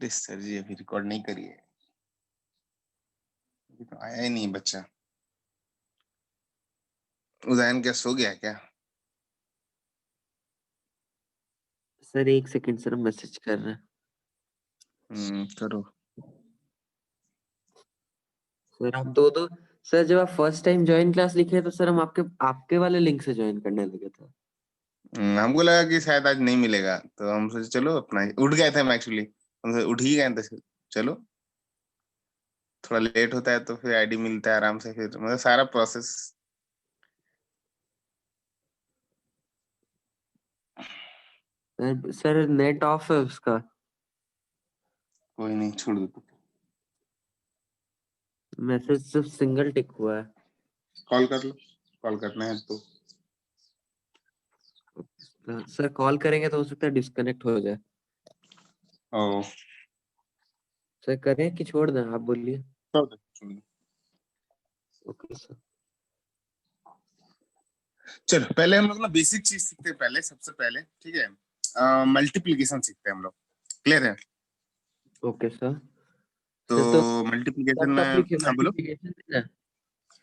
Please sir जी अभी record नहीं करिए, अभी तो आया ही नहीं बच्चा। उदयन क्या सो गया क्या? सर एक सेकंड सर, मैसेज कर रहे हैं। करो। सर आप दो सर, जब आप फर्स्ट टाइम ज्वाइन क्लास लिखे तो सर हम आपके आपके वाले लिंक से ज्वाइन करने लगे थे। हमको लगा कि शायद आज नहीं मिलेगा, तो हम सोचे चलो अपना उठ गए थे हम, एक्चुअली हम उठ ही गए थे। चलो थोड़ा लेट होता है तो फिर आईडी मिलता है आराम से, फिर मतलब सारा प्रोसेस। सर नेट ऑफ है उसका। कोई नहीं, छोड़ दो। मैसेज सिर्फ सिंगल टिक हुआ है। कॉल कर लो, कॉल करना है तो। सर कॉल करेंगे तो हो सकता है डिस्कनेक्ट हो जाए। ओ सर करें कि छोड़ दें, आप बोलिए। छोड़ दो। Okay sir. चलो पहले हम लोग ना बेसिक चीज सीखते हैं, पहले सबसे पहले ठीक है, मल्टीप्लीकेशन सीखते हैं हम लोग। क्लियर है? Okay sir. तो सर तो मल्टीप्लीकेशन सब में, टॉपिक है हाँ बोलो। मल्टीप्लिकेशन है ना?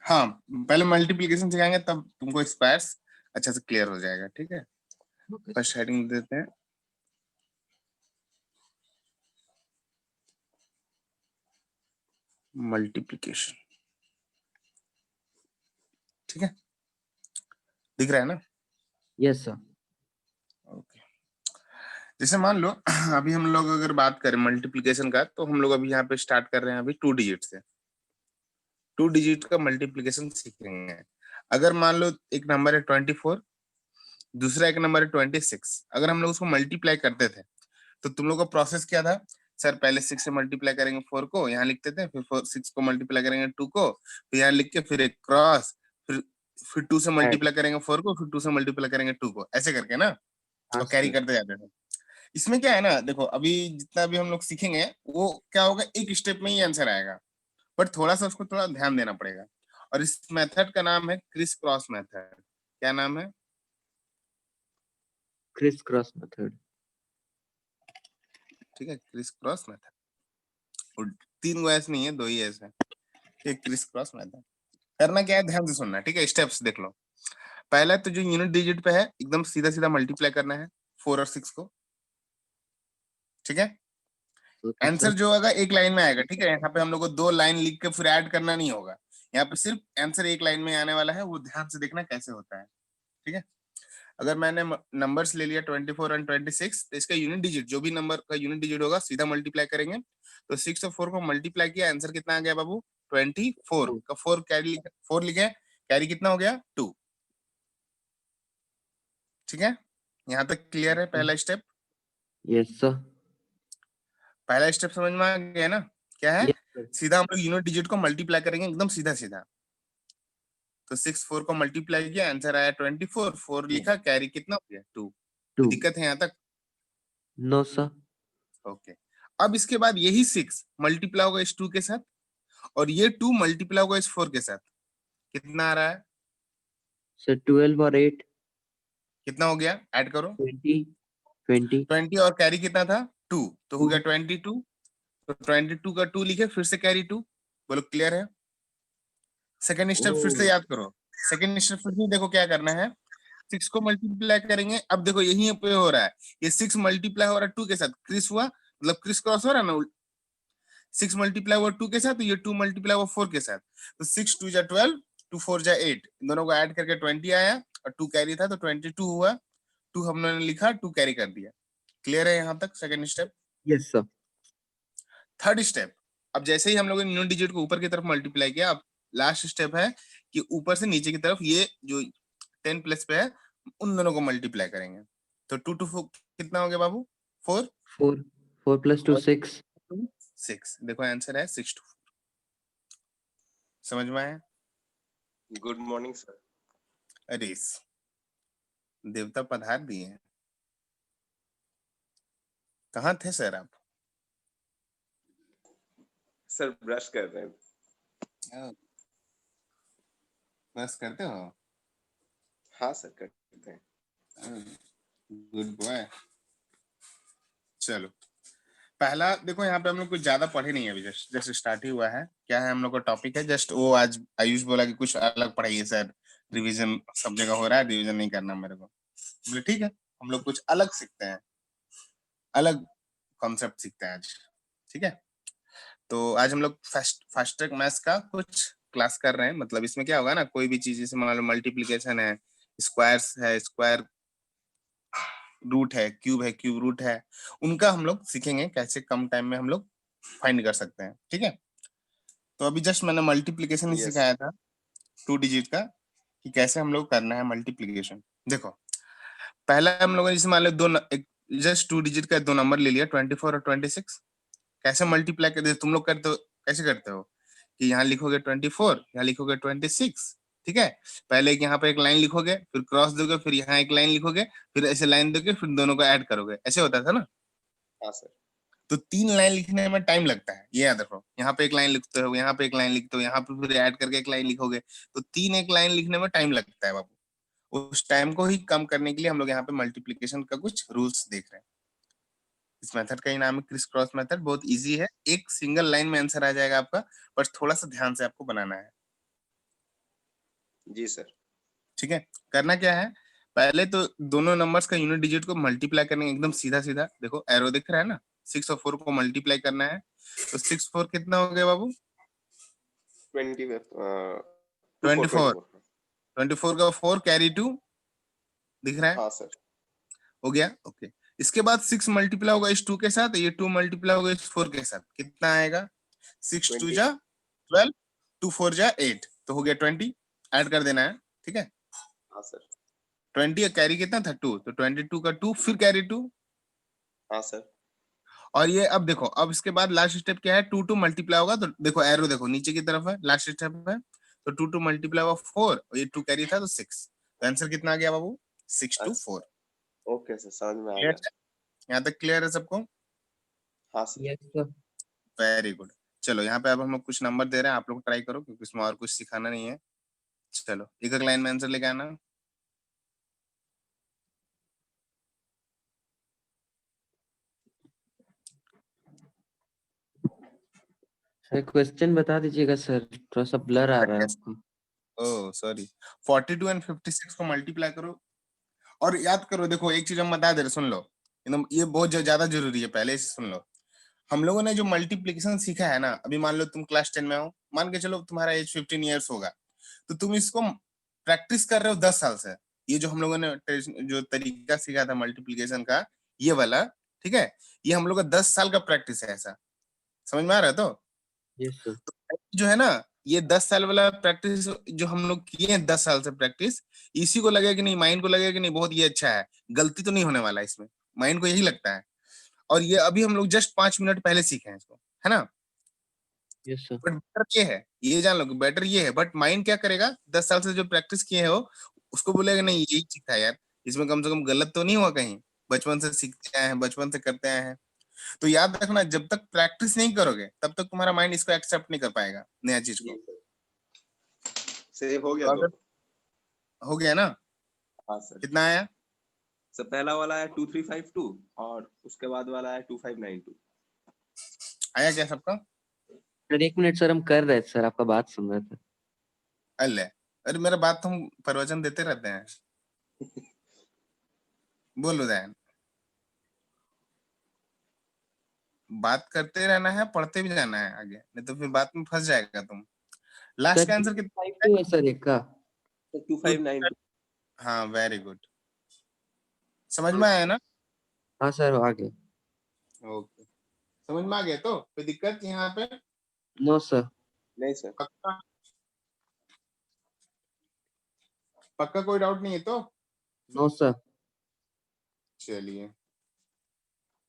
हाँ, पहले मल्टीप्लीकेशन सिखाएंगे तब तुमको स्क्वायर्स अच्छा से क्लियर हो जाएगा, ठीक है। Okay first sir. हेडिंग देते हैं, मल्टीप्लीकेशन। ठीक है, दिख रहा है ना? Yes sir. ओके। जैसे मान लो अभी हम लोग अगर बात करें मल्टीप्लीकेशन का, तो हम लोग अभी यहाँ पे स्टार्ट कर रहे हैं अभी 2 डिजिट से। 2 डिजिट का मल्टीप्लीकेशन सीखेंगे। अगर मान लो एक नंबर है 24, दूसरा एक नंबर है 26, अगर हम लोग उसको मल्टीप्लाई करते थे तो तुम लोग का प्रोसेस क्या था? सर पहले 6 से मल्टीप्लाई करेंगे 4 को, यहाँ लिखते थे, फिर 6 को मल्टीप्लाई करेंगे 2 को, फिर यहाँ लिख के फिर एक क्रॉस, फिर 2 से ऐड। मल्टीप्लाई करेंगे 4 को, फिर 2 से मल्टीप्लाई करेंगे 2 को, ऐसे करके ना, हाँ और कैरी सर। करते जाते थे। इसमें क्या है ना, देखो अभी जितना भी हम लोग सीखेंगे वो क्या होगा, एक स्टेप में ही आंसर आएगा, बट थोड़ा सा उसको थोड़ा ध्यान देना पड़ेगा। और इस मेथड का नाम है क्रिस क्रॉस मेथड। क्या नाम है? Criss cross method. ठीक है, क्रिस क्रॉस मेथड। और 3 गो ऐसे नहीं है, 2 ही ऐसे है। ठीक, क्रिस क्रॉस मेथड। करना क्या है, ध्यान से सुनना है, ठीक है। स्टेप्स देख लो। पहला तो जो यूनिट डिजिट पे है एकदम सीधा सीधा मल्टीप्लाई करना है 4 और 6 को, ठीक है। Okay answer sir. जो होगा एक लाइन में आएगा, ठीक है। यहाँ पे हम लोग को 2 लाइन लिख के फिर ऐड करना नहीं होगा, यहाँ पे सिर्फ आंसर एक लाइन में आने वाला है, वो ध्यान से देखना कैसे होता है, ठीक है। अगर मैंने नंबर्स ले लिया 24 और 26, तो इसका यूनिट डिजिट, जो भी नंबर का यूनिट डिजिट होगा सीधा मल्टीप्लाई करेंगे। तो 6 और 4 को मल्टीप्लाई किया, आंसर कितना आ गया बाबू? 24 का 4 कैरी, 4 लिखे, कैरी कितना हो गया? 2। ठीक है, यहाँ तक क्लियर है पहला स्टेप? Yes sir. पहला स्टेप समझ में आ गया ना? क्या है? Yes sir. सीधा हम लोग यूनिट डिजिट को मल्टीप्लाई करेंगे एकदम सीधा सीधा। तो 6 4 को मल्टीप्लाई किया, आंसर आया 24, 4 लिखा, कैरी कितना हो गया? 2। 2। कोई दिक्कत है यहाँ तक? No sir. ओके। अब इसके बाद यही 6 मल्टीप्लाई होगा इस 2 के साथ, और ये 2 मल्टीप्लाई होगा इस 4 के साथ। कितना आ रहा है? सर 12 और 8। कितना हो गया? ऐड करो। 20। 20। 20 और कैरी कितना था? 2, तो हो 2। गया 22। तो 22 का 2 लिखे, फिर से कैरी 2। बोलो क्लियर है? सेकंड ओ। स्टेप फिर से याद करो। सेकंड स्टेप फिर से देखो क्या करना है। 6 को मल्टीप्लाई करेंगे, अब देखो यही पे हो रहा है, ये 6 मल्टीप्लाई हो रहा है 2 के साथ, क्रिस हुआ, मतलब क्रिस क्रॉस हो रहा है ना। 6 मल्टीप्लाई हुआ 2 के साथ, तो ये 2 मल्टीप्लाई हुआ 4 के साथ। तो 6 2 जा 12, 2 4 जा 8, इन दोनों को ऐड करके 20 आया, और 2 कैरी था तो 22 हुआ। 2 हमने लिखा, 2 कैरी कर दिया। क्लियर है यहाँ तक second step? Yes sir. Third step, अब जैसे ही हम लोगों ने न्यू डिजिट को ऊपर की तरफ मल्टीप्लाई किया, अब लास्ट स्टेप है कि ऊपर से नीचे की तरफ ये जो 10 प्लस पे है उन दोनों को मल्टीप्लाई करेंगे। तो 2 टू 4 कितना हो गया बाबू? 4। 4। 4 + 2 6। 6, देखो आंसर है 6 to 4। समझ में आया? Good morning sir. अरे देवता पधार दिए हैं। कहाँ थे सर आप? सर ब्रश कर रहे हैं। बस करते हो? हाँ सर करते हैं। Good boy. चलो पहला देखो यहाँ पे हम लोग कुछ ज्यादा पढ़े नहीं है अभी, जस्ट स्टार्ट ही हुआ है। क्या है हम लोग का टॉपिक है, जस्ट वो आज आयुष बोला कि कुछ अलग पढ़ाइए सर, रिवीजन सब जगह हो रहा है, रिवीजन नहीं करना मेरे को। बोले ठीक है, हम लोग कुछ अलग सीखते हैं, अलग कॉन्सेप्ट सीखते हैं आज। ठीक है, तो आज हम लोग फास्ट ट्रैक मैथ्स का कुछ क्लास कर रहे हैं। मतलब इसमें क्या होगा ना, कोई भी चीज जैसे मान लो मल्टीप्लीकेशन है, स्क्वायर्स है, स्क्वायर रूट है, क्यूब रूट है, उनका हम लोग सीखेंगे कैसे कम टाइम में हम लोग फाइंड कर सकते हैं। ठीक है, तो अभी जस्ट मैंने मल्टीप्लीकेशन ही Yes. सिखाया था 2 डिजिट का, कि कैसे हम लोग करना है मल्टीप्लीकेशन। देखो पहला हम लोगों ने जैसे मान लो जस्ट 2 डिजिट का 2 नंबर ले लिया, 24 और 26। कैसे मल्टीप्लाई कर, तुम लोग करते हो कैसे करते हो कि यहाँ लिखोगे 24, यहाँ लिखोगे 26। ठीक है, पहले यहाँ पे एक लाइन लिखोगे, फिर क्रॉस दोगे, फिर यहाँ एक लाइन लिखोगे, फिर ऐसे लाइन दोगे, फिर दोनों को ऐड करोगे, ऐसे होता था ना। हाँ सर। तो 3 लाइन लिखने में टाइम लगता है, ये याद रखो। यहाँ पे एक लाइन लिखते हो, यहाँ पे एक लाइन लिखते हो, यहाँ पे फिर ऐड करके एक लाइन लिखोगे, तो 3 एक लाइन लिखने में टाइम लगता है बाबू। उस टाइम को ही कम करने के लिए हम लोग यहाँ पे मल्टीप्लीकेशन का कुछ रूल्स देख रहे हैं। इस मेथड का ही नाम है क्रिस क्रॉस मेथड। बहुत इजी है, एक सिंगल लाइन में आंसर आ जाएगा आपका, पर थोड़ा सा ध्यान से आपको बनाना है। जी सर। ठीक है, करना क्या है, पहले तो दोनों नंबर्स का यूनिट डिजिट को मल्टीप्लाई करने एकदम सीधा सीधा। देखो एरो दिख रहा है ना, 6 और 4 को मल्टीप्लाई करना है, तो 6 4 कितना हो गया बाबू? 24। 24 का 4 कैरी 2 दिख रहा है, हाँ सर। हो गया। ओके, इसके बाद 6 मल्टीप्लाई होगा इस 2 के साथ, ये 2 मल्टीप्लाई होगा इस 4 के साथ, कितना आएगा? 6 2 जा 12, 2 4 जा 8, तो हो गया 20। ऐड कर देना है। ठीक है, हाँ सर। 20 का कैरी कितना था? 2, तो 22 का 2 फिर कैरी 2। हाँ सर। और ये अब देखो, अब इसके बाद लास्ट स्टेप क्या है, 2 2 मल्टीप्लाई होगा, तो देखो एरो देखो नीचे की तरफ है, लास्ट स्टेप है, तो 2 2 मल्टीप्लाई हुआ 4, और ये 2 कैरी था तो 6, तो आंसर कितना आ गया बाबू? 6 2 4। ओके सर, समझ में आ क्लियर गया। है? यहाँ तक क्लियर है सबको? हाँ sir. Yes sir. Very good. चलो यहाँ पे अब हम लोग कुछ नंबर दे रहे हैं, आप लोग ट्राई करो, क्योंकि इसमें और कुछ सिखाना नहीं है। चलो एक एक लाइन में आंसर लेके आना। सर क्वेश्चन बता दीजिएगा सर, थोड़ा सा ब्लर आ रहा है आपको। ओह सॉरी, 42 एंड 56 को मल्टीप्लाई करो और याद करो। देखो एक चीज हम बता दे रहे, सुन लो, एकदम ये बहुत ज्यादा जरूरी है, पहले से सुन लो। हम लोगों ने जो मल्टीप्लिकेशन सीखा है ना, अभी मान लो तुम क्लास 10 में हो, मान के चलो तुम्हारा एज 15 ईयर्स होगा, तो तुम इसको प्रैक्टिस कर रहे हो 10 साल से। ये जो हम लोगों ने जो तरीका सीखा था मल्टीप्लिकेशन का, ये वाला, ठीक है, ये हम लोग का 10 साल का प्रैक्टिस है। ऐसा समझ में आ रहा है? तो यस सर। जो है ना, ये 10 साल वाला प्रैक्टिस जो हम लोग किए हैं, 10 साल से प्रैक्टिस, इसी को लगेगा कि नहीं, माइंड को लगेगा कि नहीं बहुत ये अच्छा है, गलती तो नहीं होने वाला इसमें, माइंड को यही लगता है। और ये अभी हम लोग जस्ट 5 मिनट पहले सीखे हैं इसको, है ना। Yes sir. बट बेटर ये है, ये जान लो, बेटर ये है, बट माइंड क्या करेगा, 10 साल से जो प्रैक्टिस किए हो, उसको बोलेगा नहीं यही ठीक था यार, इसमें कम से कम गलत तो नहीं हुआ कहीं, बचपन से सीखते आए हैं, बचपन से करते आए हैं। तो याद रखना, जब तक प्रैक्टिस नहीं करोगे तब तक तुम्हारा माइंड इसको एक्सेप्ट नहीं कर पाएगा, नया चीज जी को। सर। सेव हो गया तो दो। अगर हो गया ना, हाँ सर। कितना आया? सर पहला वाला है 2352 और उसके बाद वाला है 2592। आया क्या सबका? सर एक मिनट सर, हम कर रहे थे सर, आपका बात सुन रहे थे। अल्ले, अरे मेरा बात तो हम प्रवचन देते रहते हैं, बोलो दैन, बात करते रहना है, पढ़ते भी जाना है आगे, नहीं तो फिर बात में फंस जाएगा तुम। लास्ट सर का आंसर कितना 2 है सर एक का। सर है? 2592। हाँ वेरी गुड, समझ में आया ना? हाँ सर आगे। ओके, समझ में आ गया तो कोई दिक्कत यहाँ पे? No sir. नहीं सर। पक्का? पक्का कोई डाउट नहीं है तो? No sir. चलिए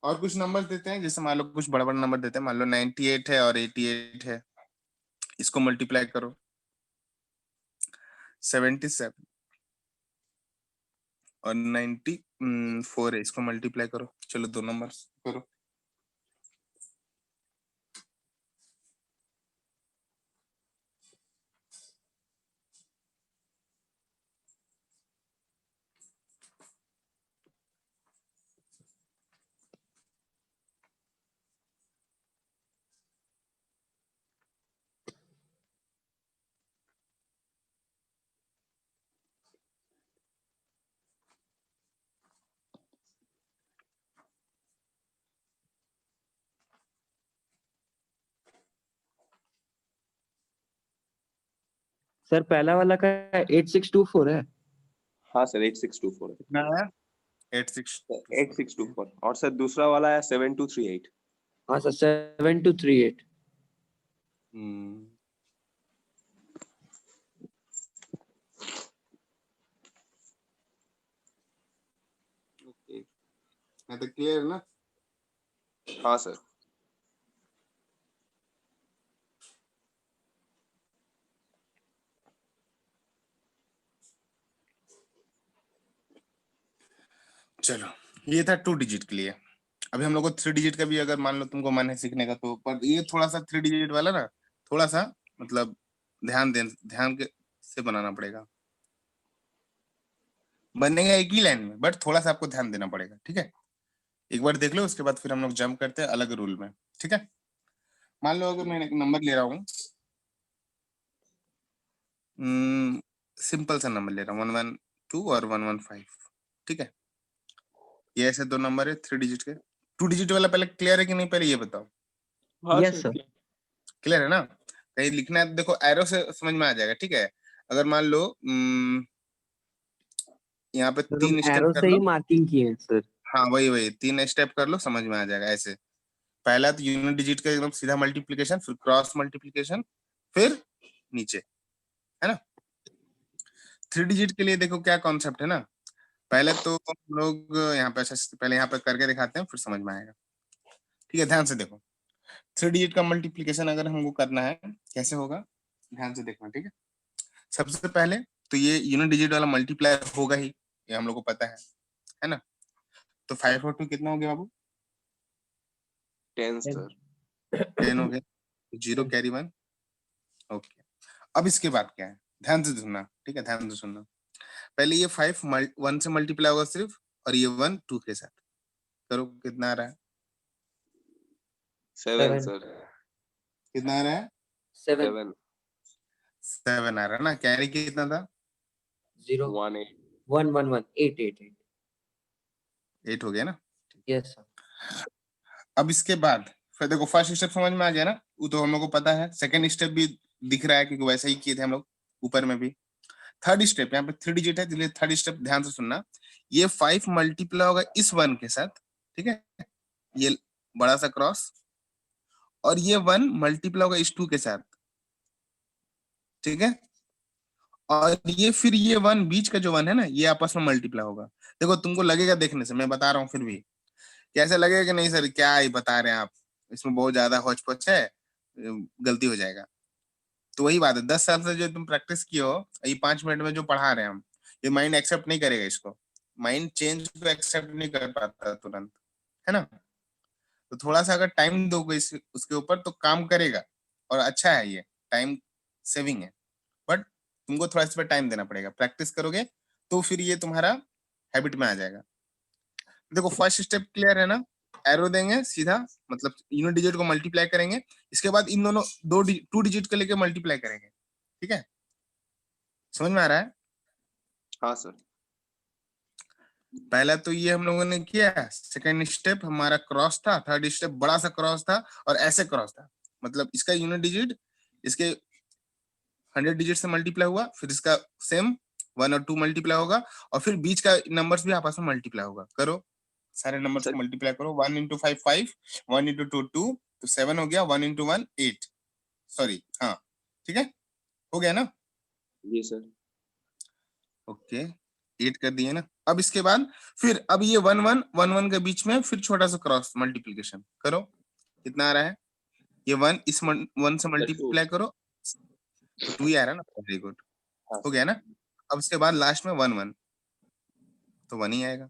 और कुछ नंबर देते हैं, जैसे मान लो कुछ बड़ा बड़ा नंबर देते हैं, मान लो 98 है और 88 है, इसको मल्टीप्लाई करो। 77 और 94 है, इसको मल्टीप्लाई करो। चलो 2 नंबर करो। सर पहला वाला का 8624 है। हाँ सर 8624 है। कितना है 86 8624 और सर दूसरा वाला है 7238। हाँ सर 7238। ओके मैं तो क्लियर है ना। हाँ सर। चलो ये था 2 डिजिट के लिए। अभी हम लोग को 3 डिजिट का भी अगर मान लो तुमको मन है सीखने का तो, पर ये थोड़ा सा 3 डिजिट वाला ना थोड़ा सा मतलब ध्यान के से बनाना पड़ेगा। बनेगा एक ही लाइन में बट थोड़ा सा आपको ध्यान देना पड़ेगा, ठीक है। एक बार देख लो उसके बाद फिर हम लोग जंप करते हैं अलग रूल में, ठीक है। मान लो अगर मैं एक नंबर ले रहा हूँ, सिंपल सा नंबर ले रहा हूँ 112 और 115, ठीक है। ये ऐसे दो नंबर है 3 डिजिट के। 2 डिजिट वाला पहले क्लियर है कि नहीं, पहले ये बताओ। हाँ यस सर। सर। क्लियर है ना। कहीं लिखना है तो देखो एरो से समझ में आ जाएगा, ठीक है। अगर मान लो यहाँ पे सर हम 3 स्टेप एरो कर से ही लो। मार्किंग किए हैं सर। हाँ वही 3 स्टेप कर लो, समझ में आ जाएगा ऐसे। पहला तो यूनिट डिजिट का एकदम सीधा मल्टीप्लिकेशन, फिर क्रॉस मल्टीप्लिकेशन, फिर नीचे, है ना। 3 डिजिट के लिए देखो क्या कॉन्सेप्ट है ना। पहले तो हम लोग यहाँ पे पहले यहाँ पे करके दिखाते हैं फिर समझ में आएगा, ठीक है। ध्यान से देखो 3 डिजिट का मल्टीप्लिकेशन अगर हमको करना है कैसे होगा, ध्यान से देखना, ठीक है। सबसे पहले तो ये यूनिट डिजिट वाला मल्टीप्लाई होगा ही, ये हम लोग को पता है ना। तो 5 और 2 कितना हो गया बाबू? 10 सर। 10 हो गया। 0 कैरी 1। ओके अब इसके बाद क्या है, ध्यान से सुनना, ठीक है। ध्यान से सुनना, पहले ये 5 1 से मल्टीप्लाई होगा सिर्फ, और ये 1 2 के साथ करो। कितना आ रहा है? 7 सर। कितना आ रहा है? 7 7 7 आ रहा है ना। कैरी कितना था? 0 1 8। 1 1 1 8 8 8। 8 हो गया ना। Yes sir. अब इसके बाद फिर देखो फर्स्ट स्टेप समझ में आ गया ना, वो तो हम लोग को पता है। सेकंड स्टेप भी दिख रहा है क्योंकि वैसे ही किए थे हम लोग ऊपर में भी। थर्ड स्टेप यहाँ पे 3 डिजिट है इसलिए थर्ड स्टेप ध्यान से सुनना। ये 5 मल्टीप्लाई होगा इस 1 के साथ, ठीक है, ये बड़ा सा क्रॉस, और ये 1 मल्टीप्लाई होगा इस 2 के साथ, ठीक है। और ये फिर ये 1 बीच का जो 1 है ना, ये आपस में मल्टीप्लाई होगा। देखो तुमको लगेगा देखने से, मैं बता रहा हूँ फिर भी कैसे लगेगा कि नहीं सर क्या ही बता रहे हैं आप, इसमें बहुत ज्यादा होच पोच है, गलती हो जाएगा। तो वही बात है, 10 साल से जो तुम प्रैक्टिस किए हो, ये 5 मिनट में जो पढ़ा रहे हैं हम, ये माइंड एक्सेप्ट नहीं करेगा इसको। माइंड चेंज को एक्सेप्ट नहीं कर पाता तुरंत, है ना। तो थोड़ा सा अगर टाइम दोगे उसके ऊपर तो काम करेगा, और अच्छा है, ये टाइम सेविंग है। बट तुमको थोड़ा इस पर टाइम देना पड़ेगा, प्रैक्टिस करोगे तो फिर ये तुम्हारा हैबिट में आ जाएगा। देखो फर्स्ट स्टेप क्लियर है ना। एरो देंगे सीधा, मतलब यूनिट डिजिट को मल्टीप्लाई करेंगे, इसके बाद इन दोनों 2 डिजिट को लेके मल्टीप्लाई करेंगे, ठीक है। समझ में आ रहा है? हाँ सर। पहला तो ये हम लोगों ने किया, सेकंड स्टेप हमारा क्रॉस था, थर्ड स्टेप बड़ा सा क्रॉस था और ऐसे क्रॉस था, मतलब इसका यूनिट डिजिट इसके 100 डिजिट से मल्टीप्लाई हुआ, फिर इसका सेम 1 और 2 मल्टीप्लाई होगा, और फिर बीच का नंबर्स भी आपस में मल्टीप्लाई होगा। करो सारे नंबर्स सर को मल्टीप्लाई करो। 1 इंटू 5 5, 1 इंटू 2 2, तो 7 हो गया। 1 इंटू 1 8, सॉरी हाँ ठीक है, हो गया ना। जी सर। ओके 8 कर दिए ना। अब इसके बाद फिर अब ये 1 1 1 1 के बीच में फिर छोटा सा क्रॉस मल्टीप्लीकेशन करो। कितना आ रहा है? ये 1 इस 1 से मल्टीप्लाई करो तो 2 ही आ रहा है ना। वेरी गुड, हाँ हो गया ना। अब इसके बाद लास्ट में 1 1 तो 1 ही आएगा।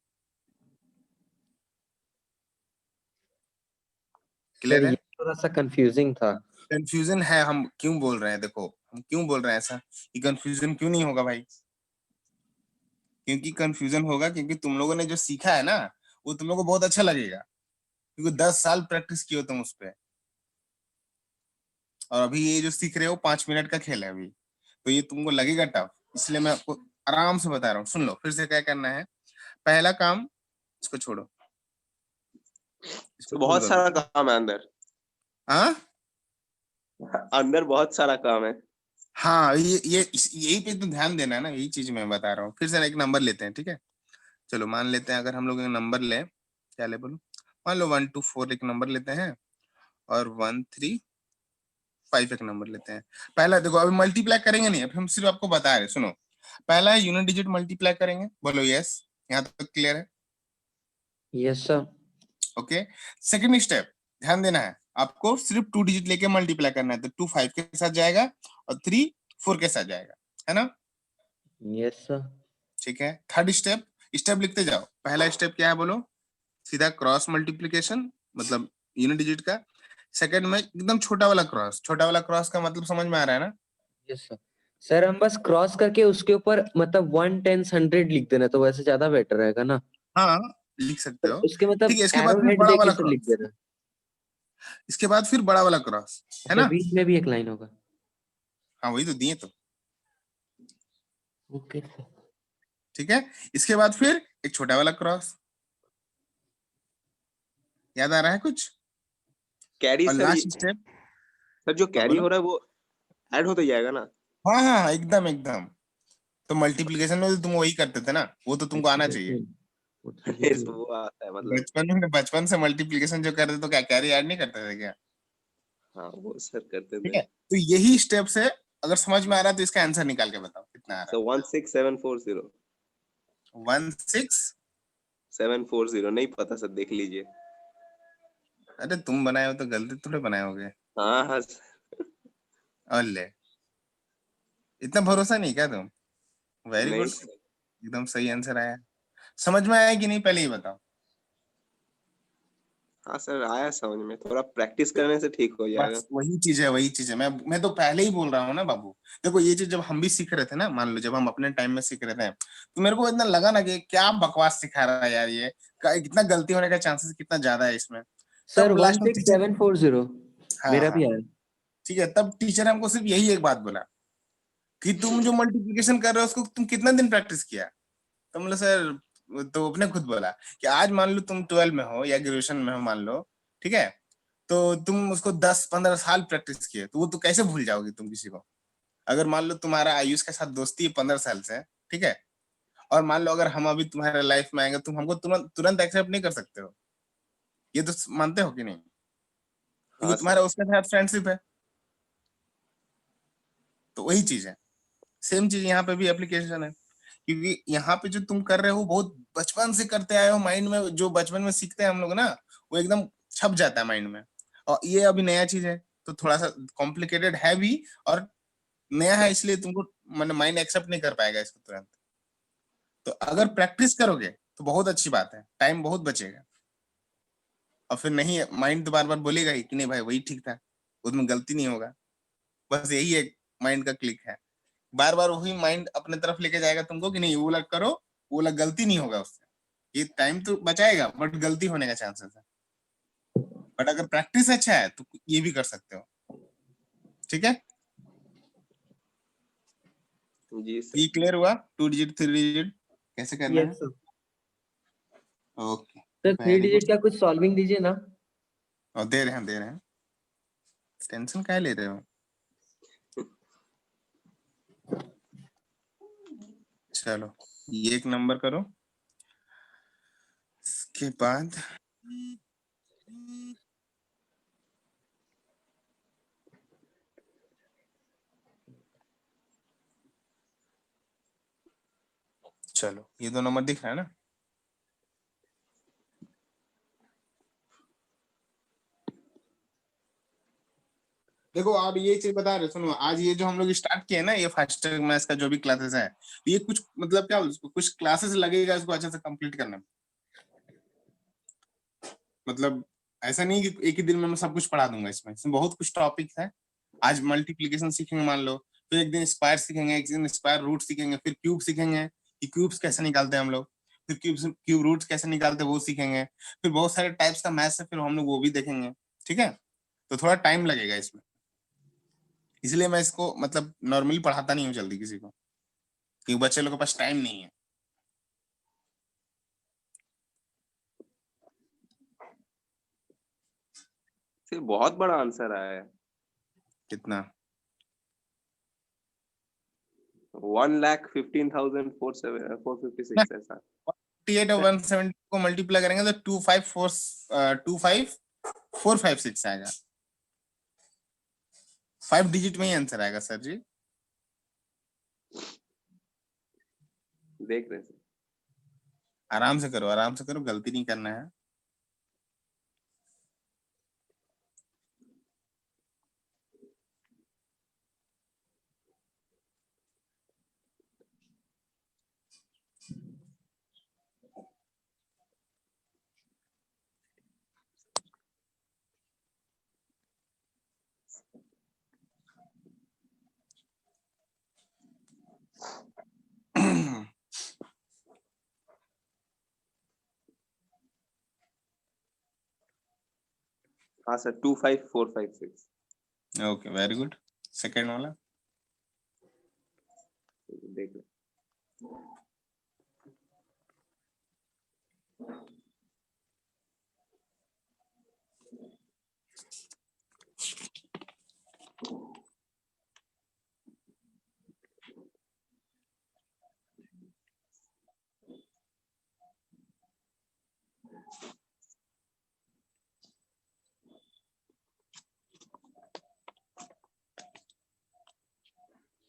सर क्लियर है? ये थोड़ा सा कंफ्यूजिंग था। कंफ्यूजन है, हम क्यों बोल रहे हैं, देखो हम क्यों बोल रहे हैं ऐसा, कि कंफ्यूजन क्यों नहीं होगा भाई। क्योंकि कंफ्यूजन होगा क्योंकि तुम लोगों ने जो सीखा है ना वो तुम लोगों को बहुत अच्छा लगेगा, क्योंकि 10 साल प्रैक्टिस किए हो तुम उस पर। और अभी ये जो सीख रहे हो 5 मिनट का खेल है अभी, तो ये तुमको लगेगा टफ, इसलिए मैं आपको आराम से बता रहा हूँ। सुन लो फिर से क्या करना है। पहला काम, इसको छोड़ो, इसको तो छोड़ बहुत दो सारा अभी। काम है अंदर। हाँ अंदर बहुत सारा काम है। हाँ, यही पे तो ध्यान देना है ना, यही चीज मैं बता रहा हूँ। फिर से एक नंबर लेते हैं, ठीक है। चलो मान लेते हैं, अगर हम लोग एक नंबर ले, क्या ले बोलो, मान लो 1 to 4 एक नंबर लेते हैं, और 1 3 5 एक नंबर लेते हैं। पहला देखो, अभी मल्टीप्लाई करेंगे नहीं, अभी हम सिर्फ आपको बता रहे हैं, सुनो। पहला है यूनिट डिजिट मल्टीप्लाई करेंगे, बोलो यस, यहाँ तक क्लियर है। Yes sir. Okay, second step ध्यान देना है, आपको सिर्फ 2 डिजिट लेके मल्टीप्लाई करना है, तो 2 5 के साथ जाएगा और 3 4 के साथ जाएगा, है ना। Yes sir. ठीक है, थर्ड स्टेप, स्टेप लिखते जाओ। पहला स्टेप क्या है बोलो, सीधा क्रॉस मल्टीप्लिकेशन, मतलब यूनिट डिजिट का। सेकंड में एकदम छोटा वाला क्रॉस, छोटा वाला क्रॉस का मतलब समझ में आ रहा है ना। Yes sir. सर हम बस क्रॉस करके उसके ऊपर मतलब 1 10 100 लिख देना, तो वैसे ज्यादा बेटर रहेगा ना। हाँ, लिख सकते तो हो। उसके ठीक मतलब है, इसके बाद एरो फिर हेड बड़ा देके वाला सर लिख क्रॉस, देना। इसके बाद फिर बड़ा वाला क्रॉस, है अच्छा, ना। बीच में भी एक लाइन होगा। हाँ, वही तो दिए तो। ओके। ठीक है, इसके बाद फिर एक छोटा वाला क्रॉस, याद आ रहा है कुछ। कैरी और सर, लास्ट स्टेप, सर जो हाँ कैरी बोलो। हो रहा है वो ऐड होते जाएगा ना। हाँ हाँ हाँ, एकदम एकदम। तो मल्टीप्लिकेशन में तो तुम वही करते थे ना, वो तो तुमको आना चाहिए। अरे तो वो आता है मतलब। बचपन से मल्टीप्लिकेशन जो करते तो क्या कैरी ऐड नहीं करते थे क्या। हाँ वो सर करते ठीक थे। है, तो यही स्टेप से अगर समझ में आ रहा है तो इसका आंसर निकाल के बताओ कितना आ सो रहा 16740। है। 16, 740 नहीं पता सर, देख लीजिए। अरे तुम बनाए हो तो गलती थोड़े बनाए होगे। हाँ हाँ और ले, इतना भरोसा नहीं क्या तुम। वेरी नहीं गुड, सर। एकदम सही आंसर आया। समझ में आया कि नहीं पहले ही बताओ। हाँ सर आया समझ में, थोड़ा प्रैक्टिस करने से ठीक हो जाएगा। बस वही चीज है, वही चीज है, मैं तो पहले ही बोल रहा हूँ ना बाबू। देखो ये चीज जब हम भी सीख रहे थे ना, मान लो जब हम अपने टाइम में सीख रहे थे, तो मेरे को इतना लगा ना कि क्या बकवास सिखा रहा है यार ये, कितना गलती होने का चांसेस कितना ज्यादा है इसमें। सर तब लास्ट में टीचर, 16740 हाँ मेरा हाँ, भी आया। ठीक है, तब टीचर ने हमको सिर्फ यही एक बात बोला कि तुम जो मल्टीप्लिकेशन कर रहे हो उसको तुम कितना दिन प्रैक्टिस किया। तो मतलब सर, तो अपने खुद बोला कि आज मान लो तुम 12 में हो या ग्रेजुएशन में हो मान लो, ठीक है, तो तुम उसको 10 15 साल प्रैक्टिस किए, तो वो तो कैसे भूल जाओगे तुम किसी को। अगर मान लो तुम्हारा आयुष के साथ दोस्ती है 15 साल से, ठीक है, और मान लो अगर हम अभी तुम्हारे लाइफ में आएंगे, तुम हमको तुरंत तुरंत एक्सेप्ट नहीं कर सकते हो, ये तो मानते हो कि नहीं, हाँ क्योंकि तुम्हारा सर। उसके साथ फ्रेंडशिप है। तो वही चीज है, सेम चीज यहाँ पे भी एप्लीकेशन है, क्योंकि यहाँ पे जो तुम कर रहे हो बहुत बचपन से करते आए हो, माइंड में जो बचपन में सीखते हैं हम लोग ना, वो एकदम छप जाता है माइंड में। और ये अभी नया चीज है, तो थोड़ा सा कॉम्प्लिकेटेड है भी, और नया है इसलिए तुमको मतलब माइंड एक्सेप्ट नहीं कर पाएगा इसको तुरंत। तो अगर प्रैक्टिस करोगे तो बहुत अच्छी बात है, टाइम बहुत बचेगा। और फिर नहीं, माइंड तो बार बार बोलेगा ही कि नहीं भाई वही ठीक था, उसमें गलती नहीं होगा। बस यही एक माइंड का क्लिक है, बार बार वही माइंड अपने तरफ लेके जाएगा तुमको कि नहीं वो वाला करो, वो वाला गलती नहीं होगा उससे। ये टाइम तो बचाएगा बट गलती होने का चांसेस है। बट अगर प्रैक्टिस अच्छा है तो ये भी कर सकते हो। ठीक है, जी ये सर। क्लियर हुआ, 2 डिजिट 3 डिजिट कैसे करना यस है। Sir. Okay, sir 3 very good. Digit का कुछ सॉल्विंग दीजिए ना। और दे रहे हैं, दे रहे हैं, टेंशन काहे ले रहे हो। चलो, ये एक नंबर करो, इसके बाद चलो ये 2 नंबर दिख रहा है ना। देखो आप ये चीज बता रहे हो, सुनो, आज ये जो हम लोग स्टार्ट किए ना, ये फास्टर मैथ्स का जो भी क्लासेस है, तो ये कुछ मतलब क्या उसको कुछ क्लासेस लगेगा इसको अच्छे से कंप्लीट करने में। मतलब ऐसा नहीं कि एक ही दिन में मैं सब कुछ पढ़ा दूंगा, इसमें बहुत कुछ टॉपिक है। आज मल्टीप्लिकेशन सीखेंगे मान लो, फिर एक दिन स्क्वायर सीखेंगे, एक दिन स्क्वायर रूट सीखेंगे, फिर क्यूब सीखेंगे कि क्यूब्स कैसे निकालते हैं हम लोग, फिर क्यूब रूट्स कैसे निकालते हैं वो सीखेंगे, फिर बहुत सारे टाइप्स का मैथ्स है, फिर हम लोग वो भी देखेंगे। ठीक है, तो थोड़ा टाइम लगेगा इसमें, इसलिए मैं इसको मतलब नॉर्मली पढ़ाता नहीं हूँ जल्दी किसी को, क्योंकि बच्चे लोग के पास टाइम नहीं है। सर बहुत बड़ा आंसर आया है। कितना, 1,15,456 ऐसा। 48 और 170 को मल्टीप्लाई करेंगे तो 25456 आएगा। 5 डिजिट में ही आंसर आएगा सर जी। देख रहे हैं। आराम से करो, गलती नहीं करना है। हाँ sir 25456। Okay very good. Second वाला देख रहे।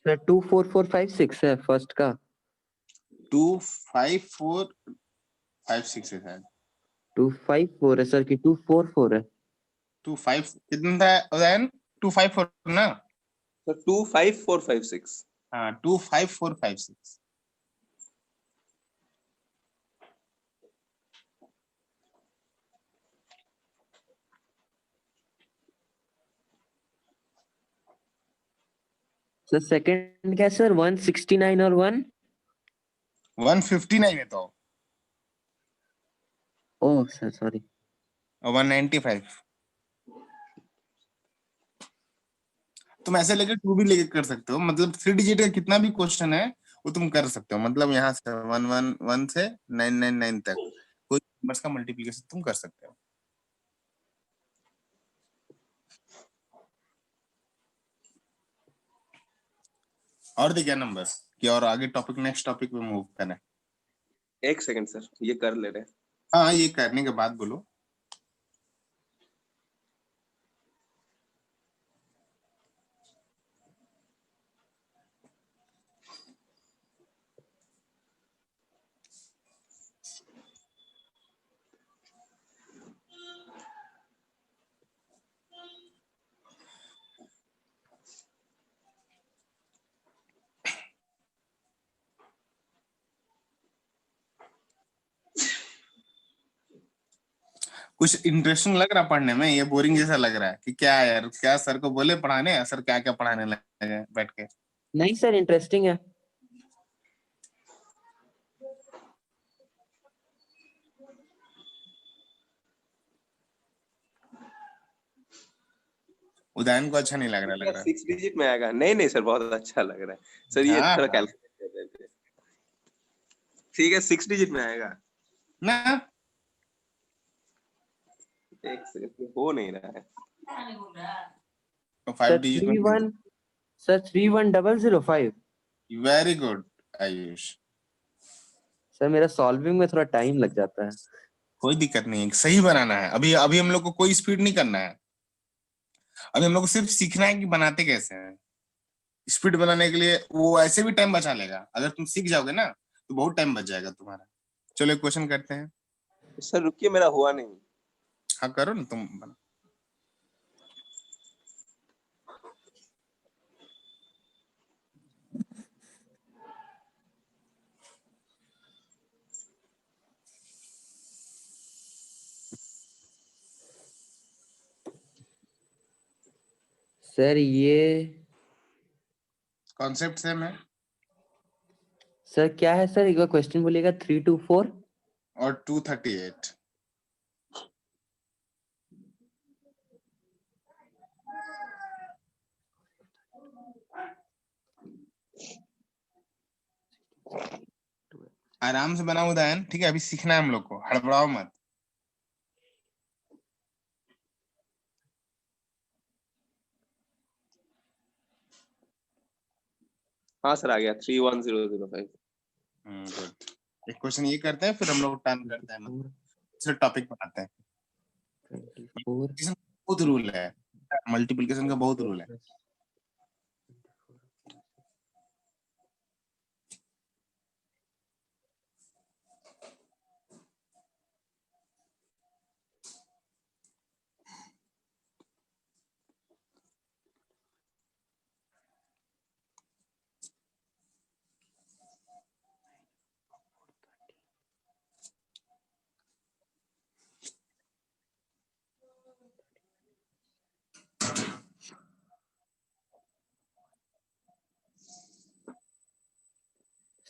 सर 24456 है फर्स्ट का। 25456 है शायद। 254 है सर कि 244 है? 25 कितना था उदयन? 254 ना? सर 25456। हाँ 25456। सर सेकंड क्या है सर? 169 और 159 है तो ओह सर सॉरी। 195। तुम ऐसे लेके 2 भी लेके कर सकते हो, मतलब 3 डिजिट का कितना भी क्वेश्चन है वो तुम कर सकते हो। मतलब यहाँ से 111 से 999 तक कोई नंबर्स का मल्टीप्लिकेशन तुम कर सकते हो। और देखिए नंबर्स कि और आगे टॉपिक नेक्स्ट टॉपिक पे मूव करें। एक सेकंड सर ये कर ले रहे हैं। हाँ ये करने के बाद बोलो। कुछ इंटरेस्टिंग लग रहा पढ़ने में? ये बोरिंग जैसा लग रहा है कि क्या यार, क्या सर को बोले पढ़ाने, सर क्या क्या पढ़ाने लगे बैठ के? नहीं सर इंटरेस्टिंग है। उदयन को अच्छा नहीं लग रहा। 6 डिजिट में आएगा? नहीं नहीं सर बहुत अच्छा लग रहा है सर। ये हाँ थोड़ा हाँ। कैलकुलेट कर देते हैं। ठीक है 6 डिजिट में आएगा। ना एक सेकंड हो नहीं रहा है। तो सर 5 डिजिट में। 31 sir 31005। Very good Ayush. Sir मेरा सॉल्विंग में थोड़ा टाइम लग जाता है। कोई दिक्कत नहीं है, सही बनाना है। अभी अभी हम लोग को कोई स्पीड नहीं करना है। अभी हम लोग को सिर्फ सीखना है कि बनाते कैसे हैं। स्पीड बनाने के लिए वो ऐसे भी टाइम बचा लेगा। अगर तुम सीख जाओगे ना तो बहुत टाइम बच जाएगा तुम्हारा। चलो एक क्वेश्चन करते हैं। सर रुकिए मेरा हुआ नहीं। हाँ करो ना तुम। सर ये कॉन्सेप्ट सेम है। सर क्या है सर? एक बार क्वेश्चन बोलिएगा। 324 और 238। आराम से बनाओ उदयन, ठीक है? अभी सीखना है हम लोग को, हड़बड़ाओ मत। हाँ सर, आ गया 31005। गुड। एक क्वेश्चन ये करते हैं, फिर हम लोग टर्न करते हैं, मतलब दूसरे टॉपिक बनाते हैं। 24 बहुत रूल है, मल्टीप्लिकेशन का बहुत रूल है।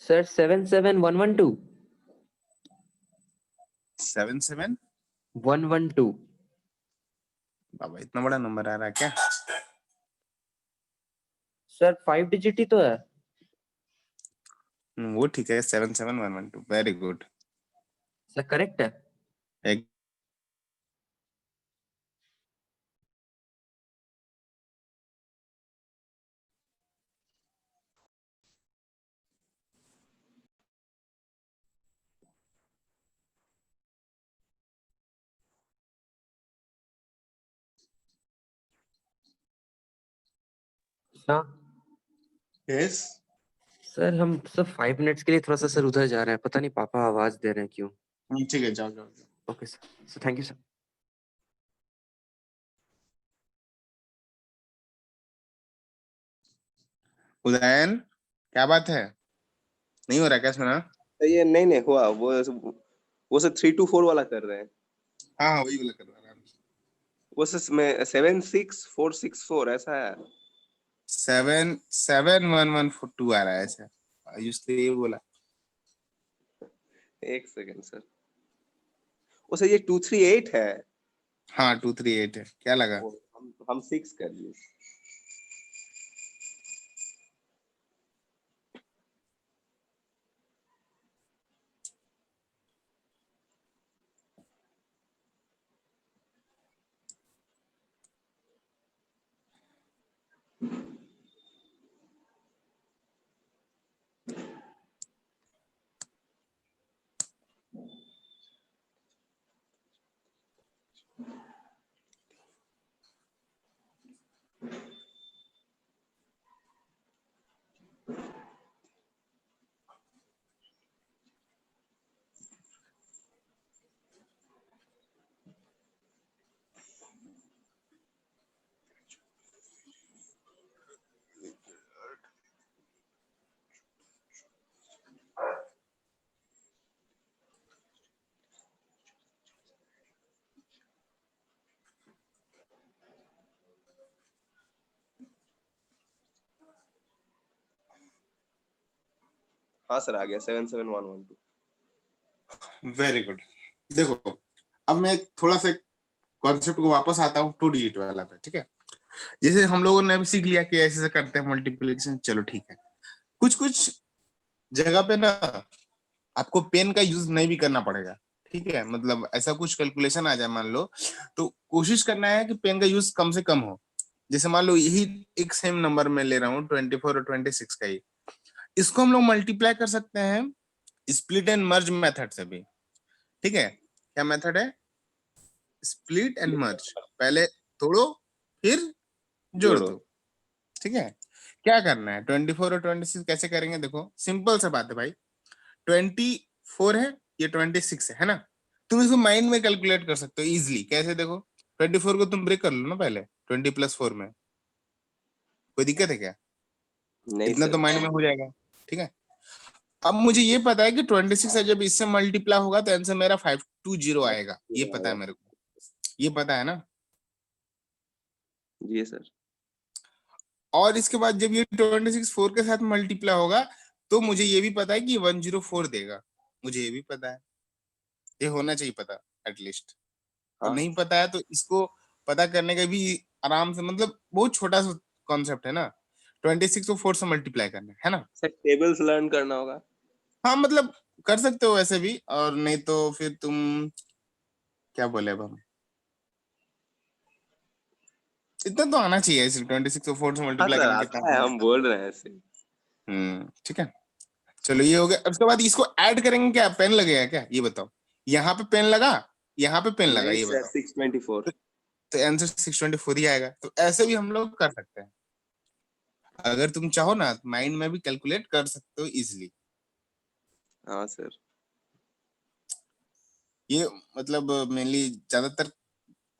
सर 77112 112 बाबा इतना बड़ा नंबर आ रहा है क्या? सर 5 डिजिट ही तो है। वो ठीक है, 77112, वेरी गुड। सर करेक्ट है। एक हाँ यस, सर, हम सब 5 मिनट्स के लिए थोड़ा सा सर उधर जा रहे हैं, पता नहीं पापा आवाज दे रहे हैं क्यों। ठीक है, जाओ जाओ। Okay sir, thank you sir. Udayan, क्या बात है? नहीं हो रहा क्या सुना? ये नहीं हुआ, वो से 324 वाला कर रहे हैं। हाँ हाँ, वही वाला कर रहा है। वो से में 76464 ऐसा है। 77112 आ रहा है ऐसा। आयुष तो ये बोला। एक सेकंड सर, उसे ये 238 है। हाँ 238 है, क्या लगा? वो हम 6 कर लिए। हाँ सर, आ गया 77112। Very good. देखो, अब मैं थोड़ा सा कॉन्सेप्ट को वापस आता हूँ 2 डिजिट वाला पे, ठीक है? जैसे हम लोगों ने अभी सीख लिया कि ऐसे ऐसे करते हैं मल्टीप्लिकेशन, चलो ठीक है। कुछ कुछ जगह पे ना आपको पेन का यूज नहीं भी करना पड़ेगा, ठीक है? मतलब ऐसा कुछ कैलकुलेशन आ जाए मान लो, तो कोशिश करना है कि पेन का यूज कम से कम हो। जैसे मान लो यही एक सेम नंबर में ले रहा हूँ 24 और 26 का ही, इसको हम लोग मल्टीप्लाई कर सकते हैं स्प्लिट एंड मर्ज मेथड से भी, ठीक है? क्या मेथड है? Split and merge. पहले तोड़ो, फिर जोड़ जोड़ो। दो, ठीक है? क्या करना है, 24 और 26 कैसे करेंगे? देखो सिंपल सा बात है भाई। 24 है, ये 26 है ना? तुम इसको माइंड में कैलकुलेट कर सकते हो इजिली। कैसे? देखो 24 को तुम ब्रेक कर लो ना पहले, 20 प्लस 4 में। कोई दिक्कत है क्या? नहीं इतना सर। तो माइंड में हो जाएगा, ठीक है? अब मुझे ये पता है कि 26 है, जब इससे मल्टीप्लाई होगा तो आंसर मेरा 520 आएगा, ये पता है मेरे को, ये पता है ना? जी सर। और इसके बाद जब ये 26 4 के साथ मल्टीप्लाई होगा तो मुझे ये भी पता है कि 104 देगा, मुझे ये भी पता है, ये होना चाहिए पता एटलीस्ट। और हाँ नहीं पता है तो इसको पता करने का भी आराम से, मतलब बहुत छोटा सा कॉन्सेप्ट है ना, 26 को 4 से मल्टीप्लाई करना है ना? सर, टेबल्स लर्न करना होगा। हाँ मतलब कर सकते हो वैसे भी, और नहीं तो फिर तुम क्या बोले अब हम, इतना तो आना चाहिए, 26 को 4 से हाँ मल्टीप्लाई सर, करना आता है, कितना। हम बोल रहे हैं ऐसे। ठीक है, चलो ये हो गया। अब उसके बाद इसको ऐड करेंगे क्या, पेन लगेगा क्या, ये बताओ। यहाँ पे पेन लगा, यहाँ पे पेन लगा, नहीं ये सर, बताओ। 624। तो आंसर 624 ही आएगा। तो ऐसे भी हम लोग कर सकते हैं, अगर तुम चाहो ना माइंड में भी कैलकुलेट कर सकते हो इजिली। हाँ सर। ये मतलब मेनली ज्यादातर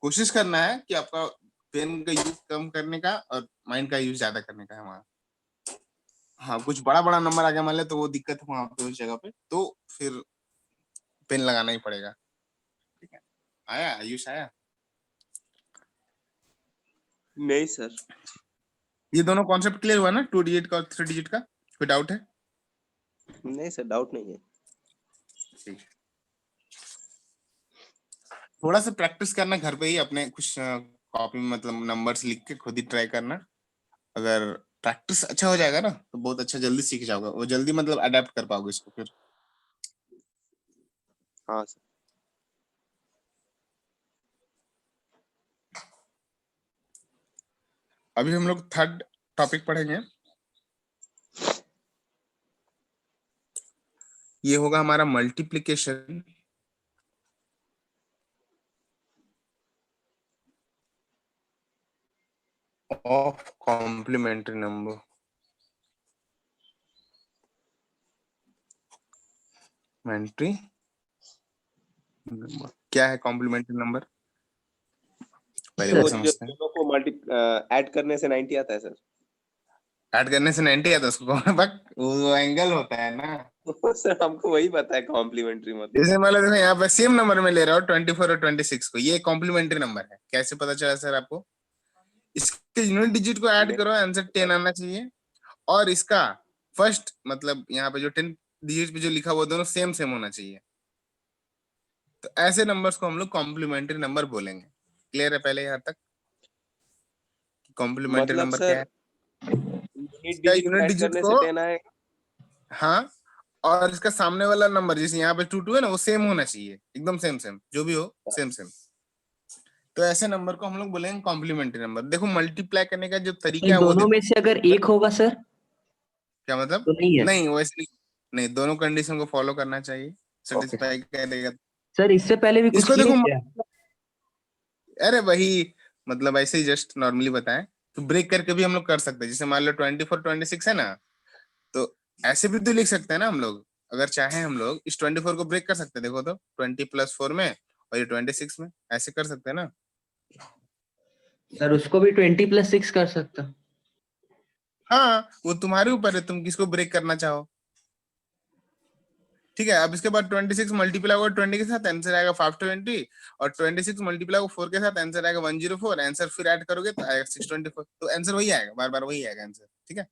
कोशिश करना है कि आपका पेन का यूज कम करने का और माइंड का यूज ज्यादा करने का है वहाँ। हाँ, कुछ बड़ा बड़ा नंबर आ गया मान ले तो वो दिक्कत है वहां पे उस जगह पे, तो फिर पेन लगाना ही पड़ेगा। ठीक है, आया आयुष आया? नहीं सर। ये दोनों कॉन्सेप्ट क्लियर हुआ ना, 2 डिजिट का और 3 डिजिट का? कोई डाउट है? नहीं सर, डाउट नहीं है। ठीक है, थोड़ा सा प्रैक्टिस करना घर पे ही अपने कुछ कॉपी में, मतलब नंबर्स लिख के खुद ही ट्राई करना। अगर प्रैक्टिस अच्छा हो जाएगा ना तो बहुत अच्छा जल्दी सीख जाओगे, वो जल्दी मतलब अडेप्ट कर पाओगे इसको फिर। हाँ सर। अभी हम लोग थर्ड टॉपिक पढ़ेंगे। ये होगा हमारा multiplication of complementary number. Complementary number क्या है? कॉम्प्लीमेंट्री नंबर पहले वो वो जो समझते हैं। दोनों को ऐड करने से 90 आता है सर। ऐड करने से 90 आता है उसको बक वो एंगल होता है ना। सर हमको वही पता है कॉम्प्लीमेंट्री मतलब। जैसे मान लो देखो यहाँ पे सेम नंबर में ले रहा हूँ 24 और 26 को, ये कॉम्प्लीमेंट्री नंबर है। कैसे पता चला सर आपको? इसके यूनिट डिजिट को ऐड करो, आंसर 10 आना चाहिए। और इसका फर्स्ट मतलब यहाँ पे जो 10 डिजिट पे जो लिखा हुआ दोनों सेम सेम होना चाहिए। तो ऐसे नंबर्स को हम लोग कॉम्प्लीमेंट्री नंबर बोलेंगे। क्लियर है पहले यहाँ तक? कॉम्प्लीमेंट्री मतलब नंबर क्या सर है? यूनिट क्या डिजिट को यूनिट ऐड डिजिट करने से को, 10 आएगा। हाँ, और इसका सामने वाला नंबर जैसे यहाँ पे 2 2 है ना, वो सेम होना चाहिए, एकदम सेम सेम, जो भी हो सेम सेम। तो ऐसे नंबर को हम लोग बोलेंगे कॉम्प्लीमेंट्री नंबर। देखो मल्टीप्लाई करने का जो तरीका इन है वो दोनों में देखो। से अगर एक होगा सर क्या मतलब? तो नहीं है? नहीं वैसे नहीं, नहीं दोनों कंडीशन को फॉलो करना चाहिए, ओके सेटिस्फाई करेगा। सर, इससे पहले भी कुछ इसको किए देखो क्या? अरे वही मतलब ऐसे ही जस्ट नॉर्मली बताएं। तो ब्रेक करके भी हम लोग कर सकते हैं, जैसे मान लो 24 26 है ना, तो ऐसे भी तो लिख सकते हैं ना हम लोग। अगर चाहे हम लोग इस 24 को ब्रेक कर सकते हैं, देखो तो 20+4 में और ये 26 में, ऐसे कर सकते हैं ना। सर उसको भी 20+6 कर सकता। हाँ, वो तुम्हारे ऊपर है, तुम किसको ब्रेक करना चाहो। ठीक है, अब इसके बाद 26 मल्टीप्लाई होगा 20 के साथ, आंसर आएगा 520। और 26 मल्टीप्लाई होगा 4 के साथ, आंसर आएगा 104। आंसर फिर ऐड करोगे तो आएगा 624। तो आंसर वही आएगा, बार बार वही आएगा आंसर। ठीक है,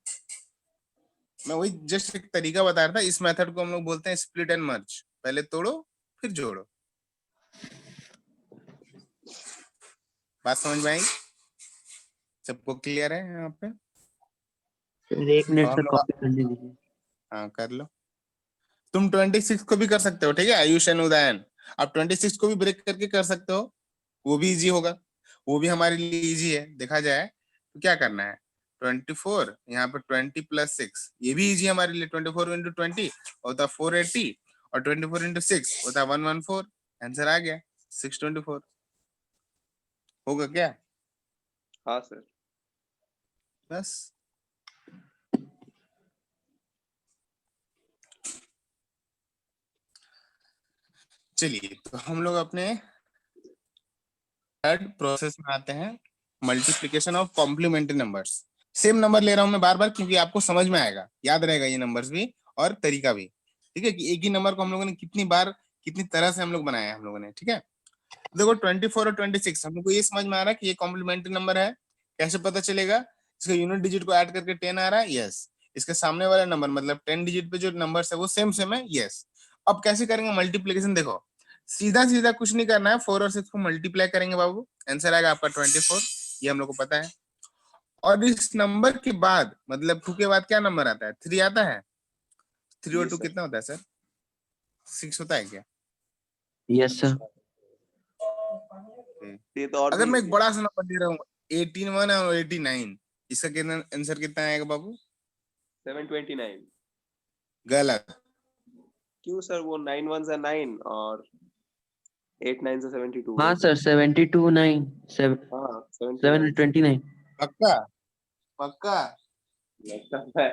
मैं वही जस्ट एक तरीका बता रहा था। इस मेथड को हम लोग बोलते हैं स्प्लिट एंड मर्ज। पहले तोड़ो फिर जोड़ो। बात समझ में आई? सबको क्लियर है यहाँ पे? सर एक मिनट और हम सर, लोग, कॉपी करने दीजिए। हाँ कर लो। तुम 26 को भी कर सकते हो, ठीक है आयुष एंड उदयन। आप 26 को भी ब्रेक करके कर सकते हो, वो भी इजी होगा। वो भी हमारे लिए इजी है देखा जाए तो। क्या करना है, 24 यहाँ पे 20+6, ये भी इजी हमारे लिए। 24 × 20 होता 480 और 24 × 6 होता 114। आंसर आ गया 624। होगा क्या? हाँ सर। बस। चलिए तो हम लोग अपने थर्ड प्रोसेस में आते हैं, multiplication of complementary numbers. Same number ले रहा हूं मैं बार बार, क्योंकि आपको समझ में आएगा, याद रहेगा ये नंबर्स भी और तरीका भी। ठीक है, कि एक ही नंबर को हम लोगों ने कितनी बार कितनी तरह से हम लोग बनाया है हम लोगों ने। ठीक है, देखो 24 और 26 हम लोग को ये समझ में आ रहा है कि ये कॉम्प्लीमेंट्री नंबर है। कैसे पता चलेगा? इसका यूनिट डिजिट को ऐड करके 10 आ रहा है, यस। इसके सामने वाला नंबर मतलब 10 डिजिट पे जो नंबर है वो सेम सेम है, यस। अब कैसे करेंगे मल्टीप्लीकेशन? देखो सीधा सीधा कुछ नहीं करना है, 4 और 6 को मल्टीप्लाई करेंगे बाबू, आंसर आएगा आपका 24। ये हम लोग को पता है। और इस नंबर के बाद मतलब 2 के बाद क्या नंबर आता है? 3 आता है। 3 और जी 2 सर। कितना होता है सर? 6 होता है क्या? Yes sir. ये तो और अगर भी मैं एक इजी है। बड़ा सा नंबर दे रहा हूँ 18 1 और 89, इसका कितना आंसर कितना आएगा बाबू? 729। गलत। क्यों सर, वो 9 1 are 9 और 8 9 are 72। हाँ सर 72 9 हाँ 79। 729। पक्का पक्का। लगता है।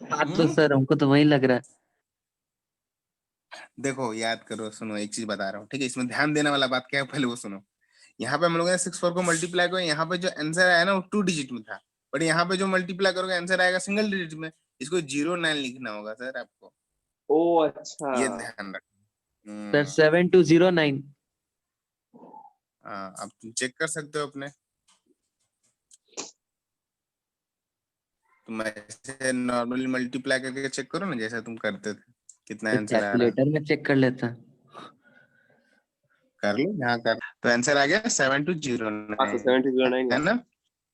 हाँ तो सर हमको तो वही लग रहा है। देखो याद करो, सुनो एक चीज बता रहा हूँ, ठीक है? इसमें ध्यान देने वाला बात क्या है पहले वो सुनो। यहाँ पे हम लोगों ने 6 4 को मल्टीप्लाई किया, यहाँ पे जो आंसर आया ना वो 2 डिजिट में था, बट यहाँ पे जो मल्टीप्लाई करोगे आंसर आएगा सिंगल डिजिट में। इसको 09 लिखना होगा सर आपको, ओ अच्छा। ये ध्यान सर रखना। 7209। हाँ आप तुम चेक कर सकते हो अपने, तुम ऐसे नॉर्मली मल्टीप्लाई करके चेक करो ना जैसा तुम करते थे, कितना तो आंसर आ रहा है। कैलकुलेटर में चेक कर लेता। कर लो यहाँ कर, तो आंसर आ गया 7209, हाँ सर 7209 है ना?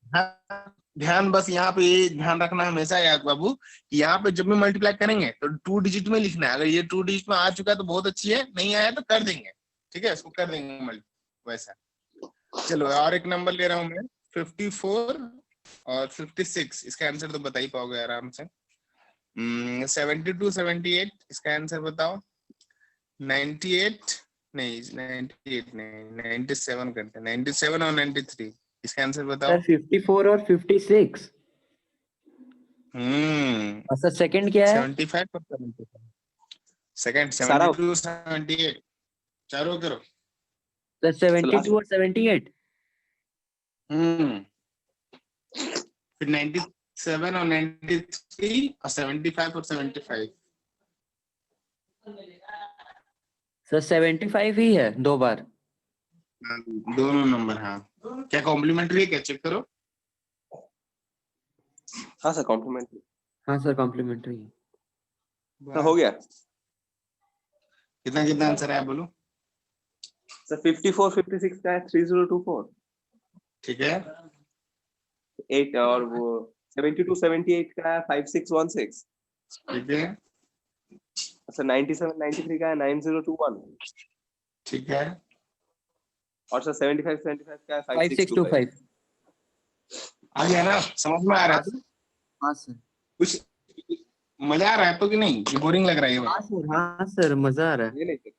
हाँ, ध्यान बस यहाँ पे ये ध्यान रखना हमेशा याद बाबू, कि यहाँ पे जब भी मल्टीप्लाई करेंगे तो 2 डिजिट में लिखना है। अगर ये 2 डिजिट में आ चुका है तो बहुत अच्छी है, नहीं आया तो कर देंगे, ठीक है? इसको कर देंगे मल्टी वैसा। चलो और एक नंबर ले रहा हूँ मैं, 54 और 56, इसका आंसर तो बता ही पाओगे आराम से। 72 78, इसका आंसर बताओ। 98 नहीं, 98 नहीं, 97 करते हैं, 97 और 93, इसका आंसर बताओ। सर 54 और 56। और सर सेकंड क्या है? 75 और 75, सेकंड सारा 72 78, चारों करो। सर 72 और 78। फिर 97 और 93 और 75 और 75। सर 75 ही है 2 बार। दोनों नंबर, हाँ। क्या कॉम्प्लीमेंट्री है क्या? चेक करो। हाँ सर कॉम्प्लीमेंट्री। हाँ सर कॉम्प्लीमेंट्री। हाँ हो गया कितना कितना आंसर आया बोलो। सर। 54 56 का है 3024। ठीक है, 8 और वो 72 78 का है 5616। ठीक है, सर 97 93 का है 9021। ठीक है। और सर 75 75 का है 5625। 5625। आ गया ना? समझ में आ रहा है? हाँ सर। कुछ मजा आ रहा है तो कि नहीं, कि बोरिंग लग रहा है ये हाँ वाला? सर, हाँ सर मजा आ रहा है। ये नहीं सर।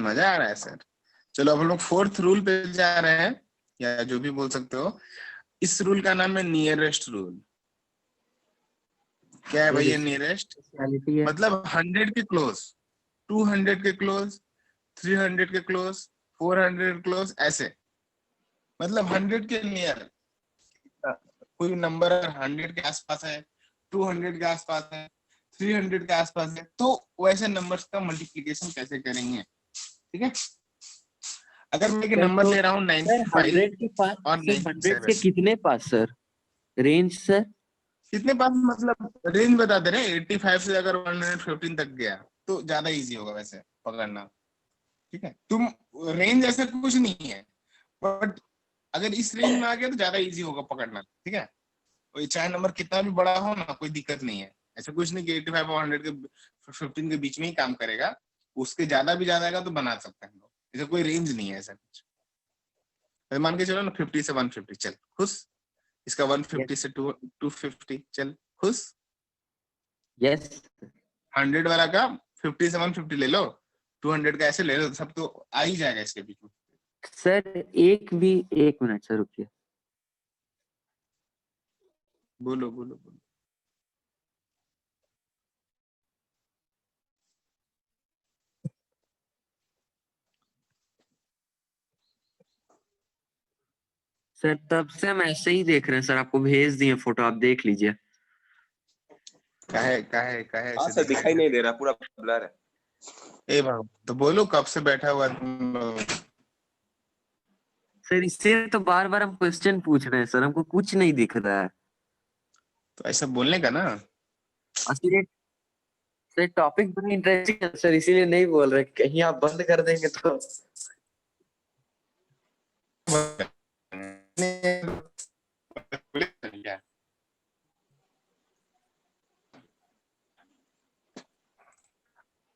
मजा आ रहा है सर। चलो अब हम लोग 4th रूल पे जा रहे हैं, या जो भी बोल सकते हो। इस रूल का नाम है नियरेस्ट रूल। क्या है भाई ये नियरेस्ट? स्पेशलिटी है। मतलब 100 के क्लोज, 200 के क्लोज, 300 के क्लोज, 400 के क्लोज, ऐसे। मतलब 100 के नियर, कोई नंबर 100 के आसपास है, 200 के आसपास है, 300 के आसपास है, तो वैसे नंबर्स का मल्टीप्लिकेशन कैसे करेंगे, ठीक है? अगर मैं एक नंबर ले रहा हूँ 95 100 के पास और सर, 100 के 97, कितने पास सर? Range sir? कितने पास मतलब रेंज बता दे रहे। 85 से अगर 115 तक गया तो ज्यादा इजी होगा वैसे पकड़ना, ठीक है? तुम रेंज ऐसा कुछ नहीं है, बट अगर इस रेंज में आ गया तो ज्यादा इजी होगा पकड़ना, ठीक है? और चाहे नंबर कितना भी बड़ा हो ना, कोई दिक्कत नहीं है। ऐसा कुछ नहीं कि 85 और 100 के 15 के बीच में ही काम करेगा, उसके ज्यादा भी ज्यादा आएगा तो बना सकते हैं हम लोग। ऐसा कोई रेंज नहीं है ऐसा कुछ। मान के चलो ना 50 से 150, चल खुश। इसका 150 से 250, चल खुश। यस 100 वाला का 50 से 150 ले लो, 200 का ऐसे ले लो, सब तो आ ही जाएगा इसके बीच में। सर। एक मिनट सर रुकिए। बोलो बोलो बोलो। सर तब से हम ऐसे ही देख रहे हैं सर, आपको भेज दिए फोटो, आप देख लीजिए। काहे काहे काहे हाँ ऐसे सर देख दिखाई रहे नहीं दे रहा, पूरा ब्लर है। हैं? ए बाबू तो बोलो कब से बैठा हुआ तुम लोग? सर इससे तो बार बार हम क्वेश्चन पूछ रहे हैं सर, हमको कुछ नहीं दिख रहा है। तो ऐसा बोलने का ना। असली सर टॉपिक बड़ा इंटरेस्टिंग है सर, इसीलिए नहीं बोल रहे, कहीं आप बंद कर देंगे तो।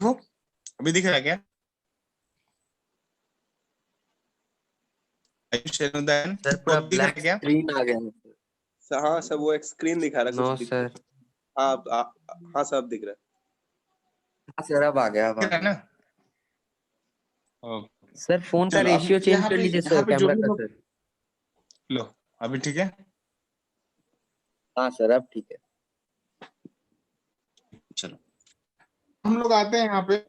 वो अभी दिख रहा है क्या? सर पूरा दिख रहा है ब्लैक क्या? स्क्रीन आ गया है। सर हाँ सर वो एक स्क्रीन दिखा रहा है नो कुछ दिख सर। हाँ सर अब दिख रहा है। हाँ सर, अब आ गया, अब आ ठीक है गया। ना? ओके। सर फोन का चलो अब रेशियो चेंज यहाँ कर पे लीजिए यहाँ सर, पे जो कैमरा भी का लोग, सर। लो अभी ठीक है। हाँ सर, अब ठीक है। चलो हम लोग आते हैं यहाँ पे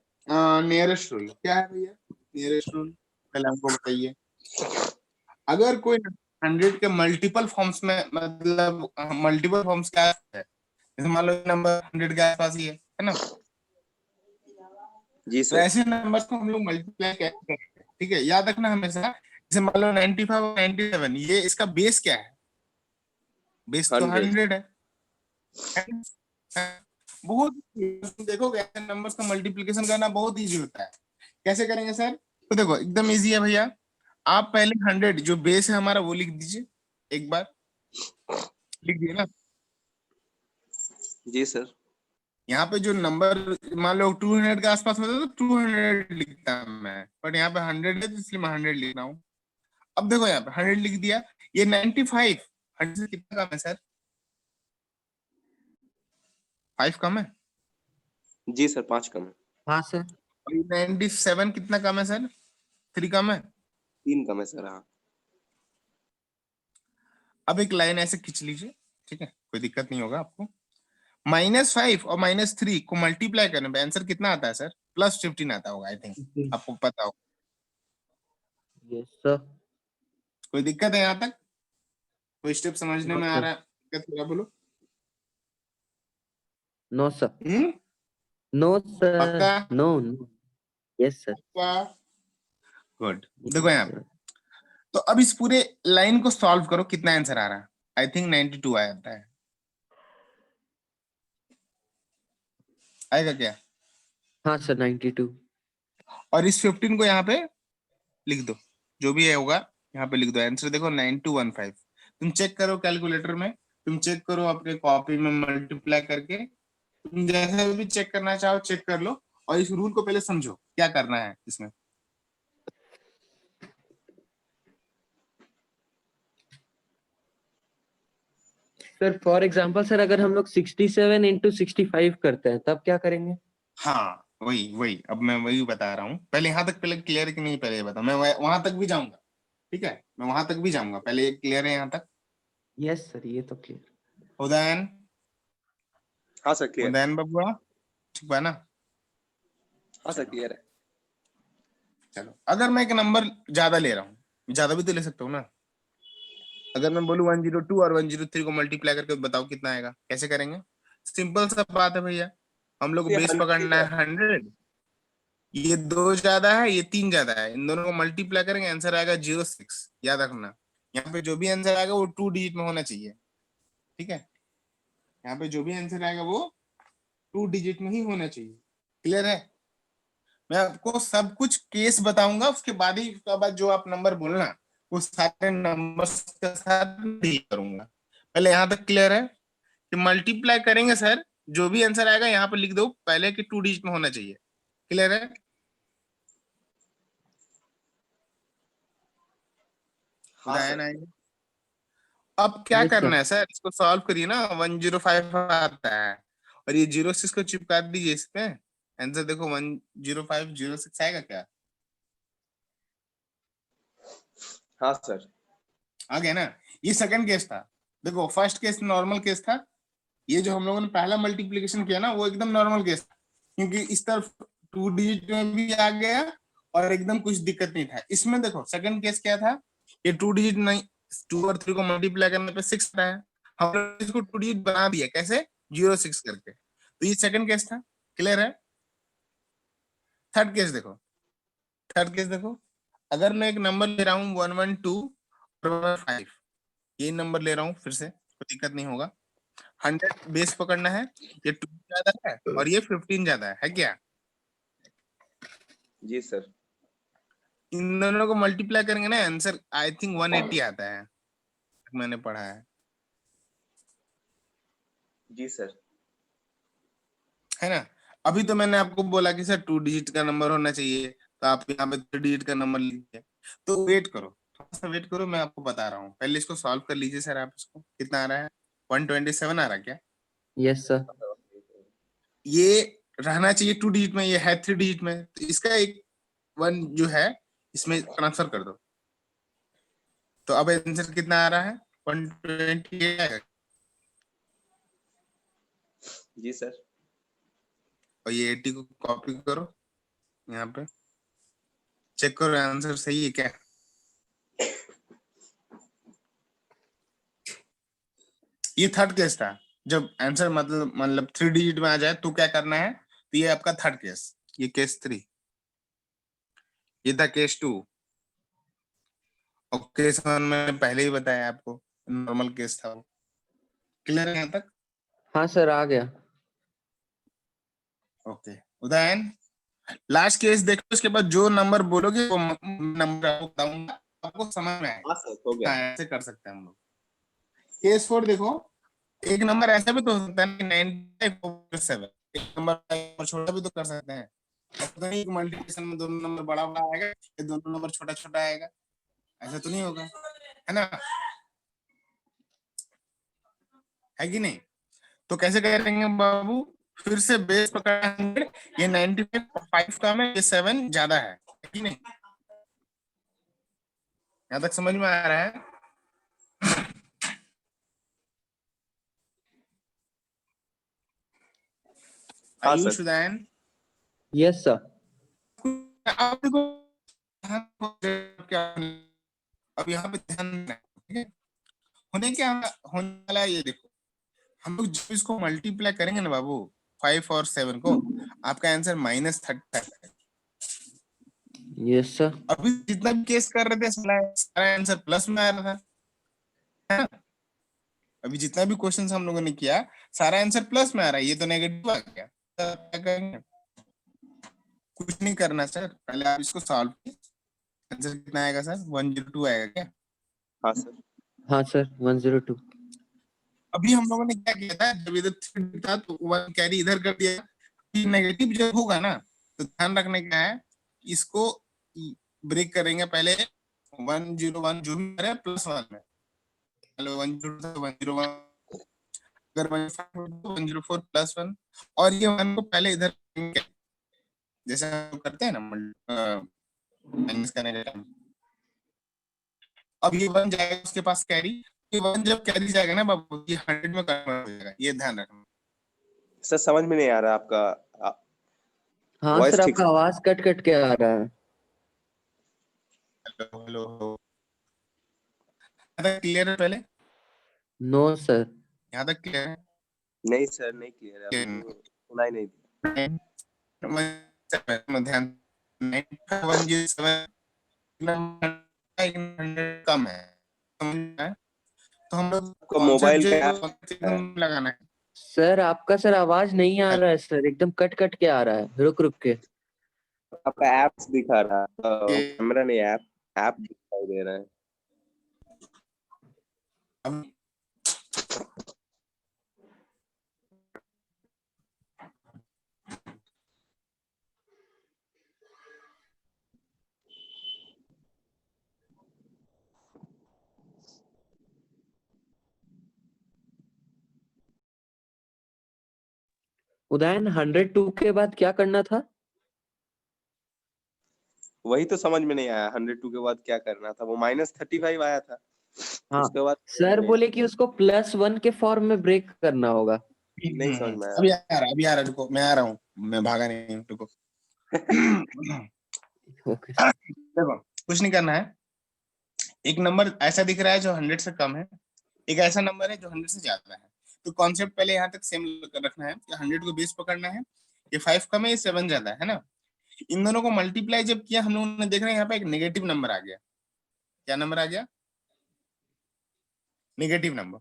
नियरेस्ट रूल। क्या है भैया नियरेस्ट रूल? पहले हमको बताइए। अगर कोई 100 के मल्टीपल फॉर्म्स में, मतलब मल्टीपल फॉर्म्स क्या है, जैसे मान लो नंबर 100 के आसपास ही है ना, जी तो सर। ऐसे नंबर्स को हम लोग मल्टीप्लाई कैसे करते हैं? ठीक है, याद रखना हमेशा। जैसे मान लो 95 और 97, ये इसका बेस क्या है? बेस तो 100। 100 है। बहुत देखोगे ऐसे नंबर्स का मल्टीप्लिकेशन करना बहुत इजी होता है। कैसे करेंगे सर? तो देखो एकदम इजी है भैया। आप पहले 100 जो बेस है हमारा वो लिख दीजिए। एक बार लिख दिए ना? जी सर। यहाँ पे जो नंबर मान लो 200 के आसपास होता तो 200 लिखता मैं, बट यहाँ पे 100 है तो इसलिए मैं 100 लिख रहा हूँ। अब देखो यहाँ पे 100 लिख दिया। ये 95, 100 से कितना कम है सर? 5 कम है। जी सर 5 कम है। हाँ सर। और 97 कितना कम है सर? 3 कम है। 3 कम है सर हाँ। अब एक लाइन ऐसे खींच लीजिए, ठीक है, कोई दिक्कत नहीं होगा आपको। -5 और -3 को मल्टीप्लाई करने पे आंसर कितना आता है सर? +15 आता होगा आई थिंक, आपको पता होगा। Yes sir. कोई दिक्कत है यहाँ तक? कोई स्टेप समझने नो में आ सर। रहा है? दिक्कत होगा बोलो। No sir. Hmm, no sir. पक्का? No no. Yes sir. पक्का? गुड। देखो यहाँ पे, तो अब इस पूरे लाइन को सॉल्व करो, कितना आंसर आ रहा है? आई थिंक 92 आ जाता है। आएगा क्या? हाँ सर, 92। और इस 15 को यहाँ पे लिख दो, जो भी है होगा यहाँ पे लिख दो। आंसर देखो 9215। तुम चेक करो कैलकुलेटर में, तुम चेक करो अपने कॉपी में मल्टीप्लाई करके, तुम जैसे भी चेक करना चाहो चेक कर लो। और इस रूल को पहले समझो क्या करना है इसमें। सर फॉर एग्जांपल सर, अगर हम लोग 67 इंटू 65 करते हैं तब क्या करेंगे? हाँ वही वही, अब मैं वही बता रहा हूँ। पहले यहाँ तक पहले क्लियर कि नहीं, पहले ये बताओ। मैं वहां तक भी जाऊंगा, ठीक है, मैं वहां तक भी जाऊंगा। पहले ये क्लियर है यहाँ तक? यस सर, ये तो क्लियर। उदयन, हाँ सर क्लियर। उदयन बबुआ, ठीक है ना? हाँ सर चलो क्लियर है। चलो, अगर मैं एक नंबर ज्यादा ले रहा हूँ, ज्यादा भी तो ले सकता हूँ ना। अगर मैं बोलूँ 102 और 103 को मल्टीप्लाई करके बताओ कितना आएगा, कैसे करेंगे? सिंपल सा बात है भैया, हम लोग ये बेस 100 पकड़ना है। है 100। ये 2 ज्यादा है, ये 3 ज्यादा है, इन दोनों को मल्टीप्लाई करेंगे आंसर आएगा 06। याद रखना, यहाँ पे जो भी आंसर आएगा वो 2 डिजिट में होना चाहिए। ठीक है, यहाँ पे जो भी आंसर आएगा वो 2 डिजिट में ही होना चाहिए। क्लियर है? मैं आपको सब कुछ केस बताऊंगा, उसके बाद ही उसके बाद जो आप नंबर बोलना वो सारे नंबर्स के साथ डील करूंगा। पहले यहाँ तक क्लियर है कि मल्टीप्लाई करेंगे सर, जो भी आंसर आएगा यहाँ पे लिख दो पहले कि 2 डिजिट में होना चाहिए। क्लियर है? हाँ उदाहरण सर। आएंगे। अब क्या यस करना सर। है सर, इसको सॉल्व करिए ना। 105 आता है और ये 06 को चिपका दीजिए इस पे। आंसर देखो 10506 आएगा क्या? हाँ सर। आ गया ना? ये सेकंड केस था। देखो फर्स्ट केस नॉर्मल केस था, ये जो हम लोगों ने पहला मल्टीप्लिकेशन किया ना वो एकदम नॉर्मल केस था, क्योंकि इस तरफ 2 डिजिट में भी आ गया और एकदम कुछ दिक्कत नहीं था। इसमें देखो सेकंड केस क्या था, ये 2 डिजिट नहीं, 2 और 3 को मल्टीप्लाई करने पे 6 आता है। हम लोग इसको 2 डिजिट बना दिया, कैसे? 06 करके। तो ये सेकंड केस था। क्लियर है? थर्ड केस देखो, थर्ड केस देखो, अगर मैं एक नंबर ले रहा हूँ 112 और 115, ये नंबर ले रहा हूँ फिर से, कोई दिक्कत नहीं होगा। 100 बेस पकड़ना है, ये 2 ज्यादा है और ये 15 ज्यादा है क्या? जी सर। इन दोनों को मल्टीप्लाई करेंगे ना आंसर आई थिंक 180 आता है, मैंने पढ़ा जी सर। है ना? अभी तो मैंने आपको बोला कि सर 2 डिजिट का नंबर होना चाहिए, तो आप यहाँ पे 3 डिजिट का नंबर लीजिए। तो वेट करो, थोड़ा सा वेट करो, मैं आपको बता रहा हूँ। पहले इसको सॉल्व कर लीजिए सर। आप इसको कितना आ रहा है? 127 आ रहा है क्या? Yes sir. ये रहना चाहिए 2 डिजिट में, ये है 3 डिजिट में, तो इसका एक 1 जो है इसमें ट्रांसफर कर दो। तो अब आंसर कितना आ रहा है? 128 आएगा। जी सर। और ये 80 को कॉपी करो यहाँ पे, चेक करो आंसर सही है क्या। ये थर्ड केस था। जब आंसर मतलब 3 डिजिट में आ जाए तो क्या करना है, तो ये आपका थर्ड केस, ये केस 3, ये था केस 2। और केस 1 में पहले ही बताया आपको, नॉर्मल केस था वो। क्लियर है यहाँ तक? हाँ सर, आ गया। ओके उदयन, लास्ट केस देखो, उसके बाद जो नंबर बोलोगे वो नंबर आपको बताऊंगा, आपको समझ में आएगा। हाँ सर, हो गया। हाँ, ऐसे कर सकते हैं हम लोग। केस 4 देखो, एक नंबर ऐसा भी तो हो सकता है 95/7, एक नंबर छोटा भी तो कर सकते हैं। ऐसा नहीं मल्टीप्लिकेशन में दोनों नंबर बड़ा बड़ा आएगा, ये दोनों नंबर छोटा छोटा आएगा, ऐसा तो नहीं होगा, है ना? है कि नहीं? तो कैसे करेंगे बाबू? फिर से बेस पकड़ा 100, ये 95 कम है, ये 7 ज्यादा है कि नहीं? यहाँ तक समझ में आ रहा है? हाँ Ayush sir. Udayan, yes sir. आप देखो क्या, अब यहाँ पे ध्यान देना है, ठीक है? होने वाला है, ये देखो, हम लोग जब इसको मल्टीप्लाई करेंगे ना बाबू 5 और 7 को, आपका आंसर -35 है। Yes sir. अभी जितना भी केस कर रहे थे सारा आंसर प्लस में आ रहा था, है ना? अभी जितना भी क्वेश्चंस हम लोगों ने किया सारा आंसर प्लस में आ रहा है, ये तो नेगेटिव आ गया। तो क्या करेंगे? कुछ नहीं करना सर, पहले आप इसको सॉल्व कीजिए। आंसर कितना आएगा सर? 102 आएगा क्या? हाँ सर। हाँ सर, 102। अभी हम लोगों ने क्या किया था, जब इधर 3 था तो 1 कैरी इधर कर दिया। नेगेटिव जब होगा ना तो ध्यान रखने का है, इसको ब्रेक करेंगे पहले 101 जो भी है +1 में, हेलो 102 101, अगर 104 +1, और ये 1 को पहले इधर जैसे हम करते हैं ना माइनस करने के टाइम। अब ये 1 जाएगा उसके पास कैरी, ये 1 जब कैरी जाएगा ना बाबू, ये 100 में कन्वर्ट हो जाएगा, ये ध्यान रखना। सर समझ में नहीं आ रहा आपका हाँ वॉइस सर, ठीक आपका से। आवाज कट कट के आ रहा है। हेलो हेलो, यहाँ तक क्लियर है? पहले नो सर। यहाँ तक क्लियर है? नहीं सर, नहीं क्लियर है, अभी तो सुनाई नहीं दिया। ध्यान 9107 कम है, समझ में आया? तो हम लोग आपका कौन सा मोबाइल जो का एकदम लगाना है? सर आपका सर आवाज नहीं आ रहा है सर, एकदम कट कट के आ रहा है, रुक रुक के। आपका ऐप्स दिखा रहा है, ये कैमरा नहीं, ऐप ऐप दिखाई दे रहा है। अब उदयन, 102 के बाद क्या करना था? वही तो समझ में नहीं आया, 102 के बाद क्या करना था? वो -35 आया था, हाँ उसके बाद सर बोले कि उसको +1 के फॉर्म में ब्रेक करना होगा। नहीं समझ में आया। अभी आ रहा, अभी आ रहा, रुको मैं आ रहा हूँ, मैं भागा नहीं हूँ, रुको। Okay sir. देखो कुछ नहीं करना है, एक नंबर ऐसा दिख रहा है जो 100 से कम है, एक ऐसा नंबर है जो 100 से ज्यादा है। तो कॉन्सेप्ट पहले यहाँ तक सेम रखना है कि 100 को बेस पकड़ना है, ये 5 कम है, ये 7 ज्यादा है ना? इन दोनों को मल्टीप्लाई जब किया हम लोगों ने, देख रहे हैं यहाँ पे एक नेगेटिव नंबर आ गया। क्या नंबर आ गया? Negative number.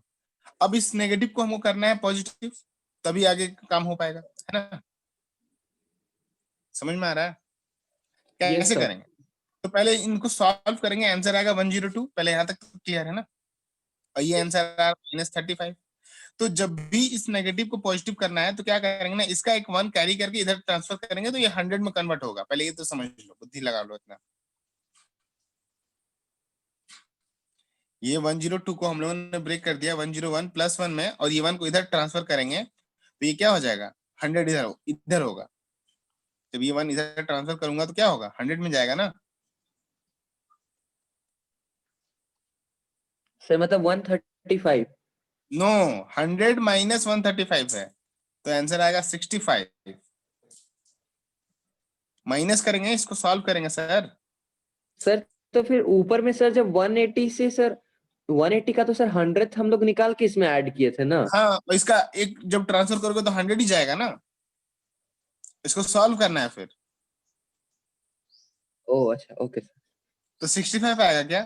अब इस नेगेटिव को हमको करना है पॉजिटिव, तभी आगे काम हो पाएगा, है ना? समझ में आ रहा है? यस कैसे सर। करेंगे? तो पहले इनको सॉल्व करेंगे, आंसर आएगा 102, पहले यहाँ तक क्लियर है ना? और ये आंसर आएगा -35। तो जब भी इस नेगेटिव को पॉजिटिव करना है तो क्या करेंगे ना, इसका एक 1 कैरी करके इधर ट्रांसफर करेंगे तो ये 100 में कन्वर्ट होगा। पहले ये तो समझ लो, बुद्धि लगा लो इतना। ये 102 को हम लोगों ने ब्रेक कर दिया 101 प्लस 1 में, और ये 1 को इधर ट्रांसफर करेंगे तो ये क्या हो जाएगा 100 इधर होगा। जब ये 1 इधर ट्रांसफर करूंगा तो क्या होगा 100 में जाएगा ना। सर मतलब 135। नो 100 माइनस 135 है, तो आंसर आएगा 65। माइनस करेंगे, इसको सॉल्व करेंगे सर। सर तो फिर ऊपर में सर जब 180 से सर 180 का तो सर 100 हम लोग निकाल के इसमें ऐड किए थे ना। हाँ, तो इसका एक जब ट्रांसफर करोगे तो 100 ही जाएगा ना, इसको सॉल्व करना है फिर। ओह अच्छा, ओके सर। तो 65 आएगा क्या?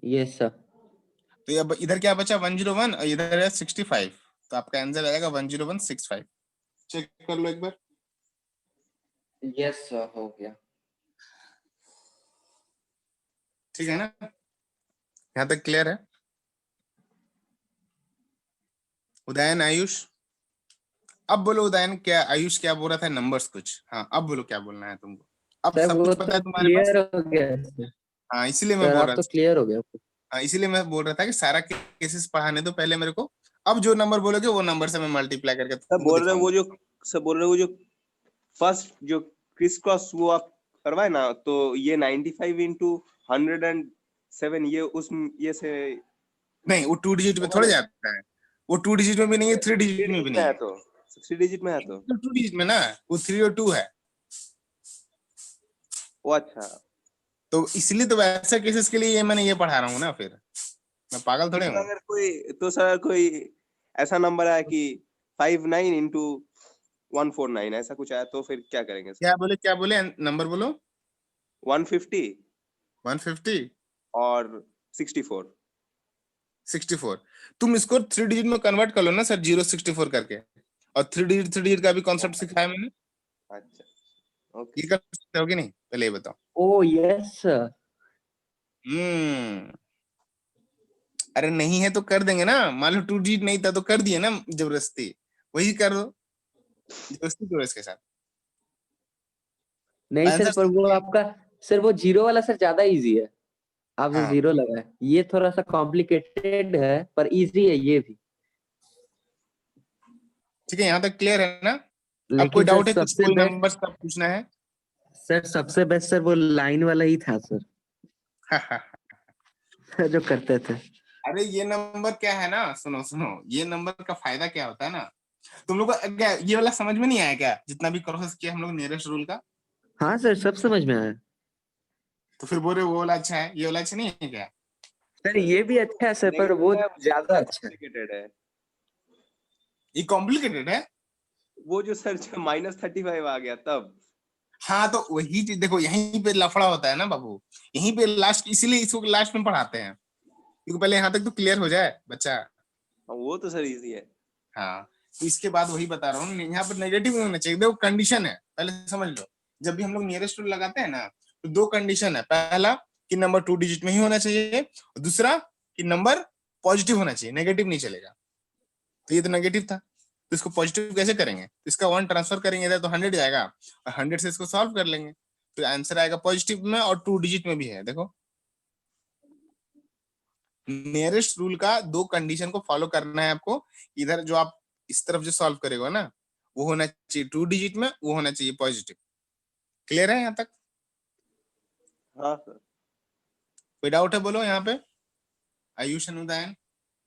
Yes sir. तो अब इधर क्या बचा 101 और इधर है 65, तो आपका आंसर आएगा 10165। चेक कर लो एक बार। यस सर, हो गया। ठीक है ना, यहाँ तक क्लियर है? उदयन, आयुष, अब बोलो उदयन, क्या आयुष क्या बोल रहा था नंबर्स कुछ? हाँ अब बोलो क्या बोलना है तुमको, अब सर सब वो कुछ पता तो है तुम्हारे पास। क्लियर हो गया सर। हाँ इसीलिए मैं सर बोल आप रहा तो था। क्लियर हो गया। हाँ इसीलिए मैं बोल रहा था कि सारा केसेस पढ़ाने दो पहले मेरे को, अब जो नंबर बोलोगे वो नंबर से मैं मल्टीप्लाई करके सब तुमको बोल रहे दिखाऊंगा। वो जो सब बोल रहे वो जो फर्स्ट जो क्रिस क्रॉस वो आप करवाए ना, तो ये 95 इंटू 107 ये उस ये से नहीं वो 2 डिजिट में होगा थोड़े ना। जाता है, वो 2 डिजिट में भी नहीं है, 3 थ्री डिजिट में भी डिजिट में नहीं है है। तो 3 डिजिट में है तो 2 डिजिट में ना, वो 3 और 2 है। वो अच्छा। तो इसलिए तो वैसे केसेस के लिए ये मैंने ये पढ़ा रहा हूँ ना, फिर मैं पागल तो थोड़े सर हूँ। अगर कोई तो सर कोई ऐसा नंबर है कि 59 इंटू 149 ऐसा कुछ आया तो फिर क्या करेंगे सर? क्या बोले नंबर बोलो? 150 150 और 64। 64। तुम इसको 3 डिजिट में कन्वर्ट कर लो ना सर, 064 करके, और 3 डिजिट का भी कॉन्सेप्ट सिखाया मैंने। अच्छा, ओके ये सर। कर सकते हो कि नहीं, पहले ये बताओ। Oh yes sir. हम्म, अरे नहीं है तो कर देंगे ना, मान लो 2 डिजिट नहीं था तो कर दिए ना जबरदस्ती, वही कर दो जबरदस्ती करो इसके साथ। नहीं सर, आंसर पर वो सही है। आपका सर वो जीरो वाला सर ज्यादा इजी है। आपने हाँ जीरो लगाया, ये थोड़ा सा कॉम्प्लिकेटेड है पर इजी है ये भी। ठीक है, यहाँ तक क्लियर है ना? अब कोई लेकिन सर डाउट है कुछ, सबसे कोई बेस्ट, नंबर का पूछना है? सर सबसे बेस्ट सर वो लाइन वाला ही था सर। जो करते थे। अरे ये नंबर क्या है ना, सुनो सुनो, ये नंबर का फायदा क्या होता है ना, तुम लोग को क्या ये वाला समझ में नहीं आया क्या, जितना भी प्रोसेस किया हम लोग नियरेस्ट रूल का? हाँ सर, सब समझ में आया। तो फिर बोल रहे वो वाला अच्छा है, ये वाला अच्छा नहीं है क्या? सर ये भी अच्छा है सर, पर वो ज्यादा अच्छा है। कॉम्प्लिकेटेड है ये कॉम्प्लिकेटेड है। वो जो सर -35 आ गया तब। हाँ तो वही चीज देखो, यहीं पे लफड़ा होता है ना बाबू, यहीं पे लास्ट, इसीलिए इसको लास्ट में पढ़ाते हैं, क्योंकि पहले यहाँ तक तो क्लियर हो जाए बच्चा। हाँ, वो तो सर इजी है। हाँ, तो इसके बाद वही बता रहा हूँ, यहाँ पर नेगेटिव नहीं होना चाहिए। देखो कंडीशन है, पहले समझ लो, जब भी हम लोग नियरेस्ट रूल लगाते हैं ना, तो 2 कंडीशन है। पहला कि नंबर 2 डिजिट में ही होना चाहिए, और दूसरा कि नंबर पॉजिटिव होना चाहिए, नेगेटिव नहीं चलेगा। तो ये तो नेगेटिव था, तो इसको पॉजिटिव कैसे करेंगे? तो इसका 1 ट्रांसफर करेंगे इधर तो 100 जाएगा, और 100 से इसको सॉल्व कर लेंगे, तो आंसर आएगा पॉजिटिव में, और 2 डिजिट में भी है। देखो नियरेस्ट रूल का 2 कंडीशन को फॉलो करना है आपको। इधर जो आप इस तरफ जो सॉल्व करेगा ना, वो होना चाहिए 2 डिजिट में, वो होना चाहिए पॉजिटिव। क्लियर है यहाँ तक? हाँ सर। कोई डाउट है बोलो यहाँ पे? आयुष, अनुदान,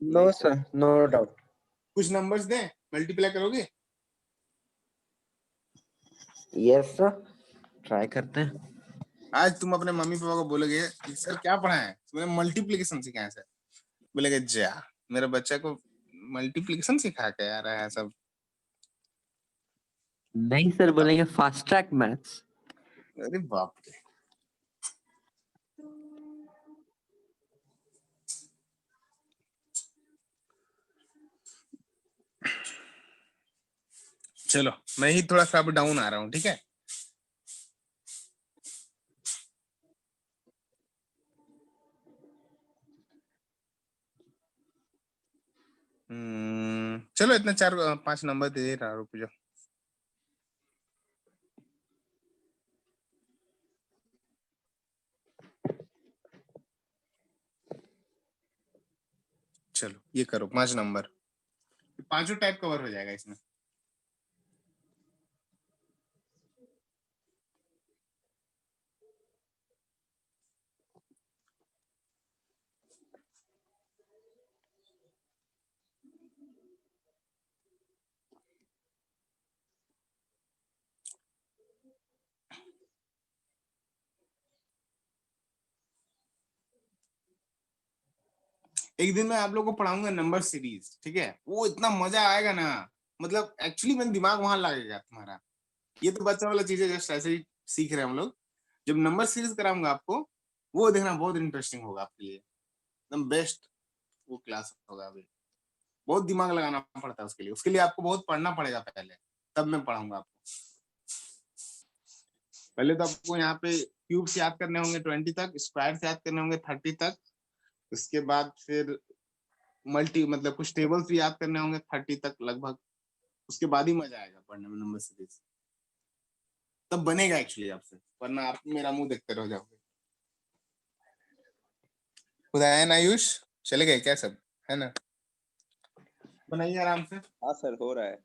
नो नहीं सर, नो डाउट। कुछ नंबर्स दें, मल्टीप्लाई करोगे? यस सर, ट्राई करते हैं। आज तुम अपने मम्मी पापा को बोलोगे कि सर क्या पढ़ा है, तुम्हें मल्टीप्लीकेशन सिखाया सर, बोलेगे जा मेरे बच्चे को मल्टीप्लीकेशन सिखा के आ रहा है सब। नहीं सर, बोलेंगे फास्ट ट्रैक मैथ्स। अरे बाप रे। चलो मैं ही थोड़ा सा अब डाउन आ रहा हूँ, ठीक है? चलो इतना 4-5 नंबर दे रहा, रुक जाओ। चलो ये करो 5 नंबर, पांचों टाइप कवर हो जाएगा इसमें। एक दिन मैं आप लोगों को पढ़ाऊंगा नंबर सीरीज, ठीक है? वो इतना मजा आएगा ना, मतलब एक्चुअली मेरा दिमाग वहां लगेगा तुम्हारा। ये तो बच्चा वाला चीज है, जस्ट ऐसे ही सीख रहे हैं हम लोग। जब नंबर सीरीज कराऊंगा आपको, वो देखना बहुत इंटरेस्टिंग होगा आपके लिए, एकदम बेस्ट वो क्लास होगा। अभी बहुत दिमाग लगाना पड़ता है उसके लिए आपको बहुत पढ़ना पड़ेगा पहले, तब मैं पढ़ाऊंगा आपको। पहले तो आपको यहाँ पे क्यूब्स याद करने होंगे 20 तक, स्क्वायर्स याद करने होंगे 30 तक, उसके बाद फिर मल्टी मतलब कुछ टेबल्स भी याद करने होंगे 30 तक लगभग। उसके बाद ही मजा आएगा पढ़ने में नंबर सीरीज, तब बनेगा एक्चुअली आपसे, वरना आप मेरा मुंह देखते रह जाओगे। खुदायन आयुष चले गए क्या सब, है ना? बनाइए आराम से। हाँ सर, हो रहा है।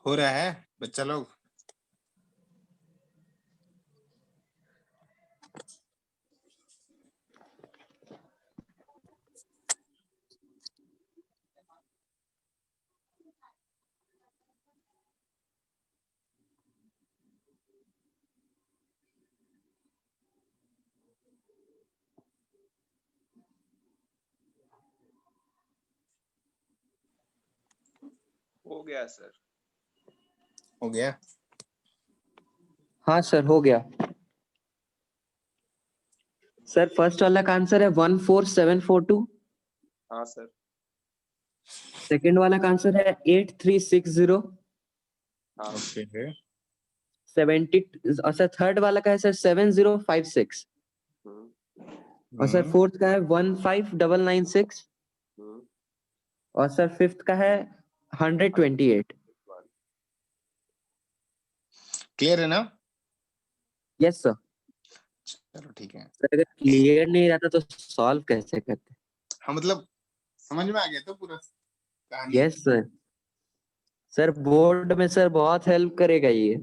हो रहा है बच्चा लोग? हो गया सर। हो गया? हाँ सर, हो गया। सर फर्स्ट वाला का आंसर है 14742। हाँ सर। सेकंड वाला का आंसर है 8360। हाँ। ओके। 70। और सर थर्ड वाला का है सर 7056। और सर फोर्थ का है 15996। और सर फिफ्थ का है 128। क्लियर है ना? Yes sir. चलो ठीक है। सर अगर क्लियर नहीं रहता तो सॉल्व कैसे करते? हाँ मतलब समझ में आ गया तो पूरा कहानी। Yes sir. सर बोर्ड में सर बहुत हेल्प करेगा ये।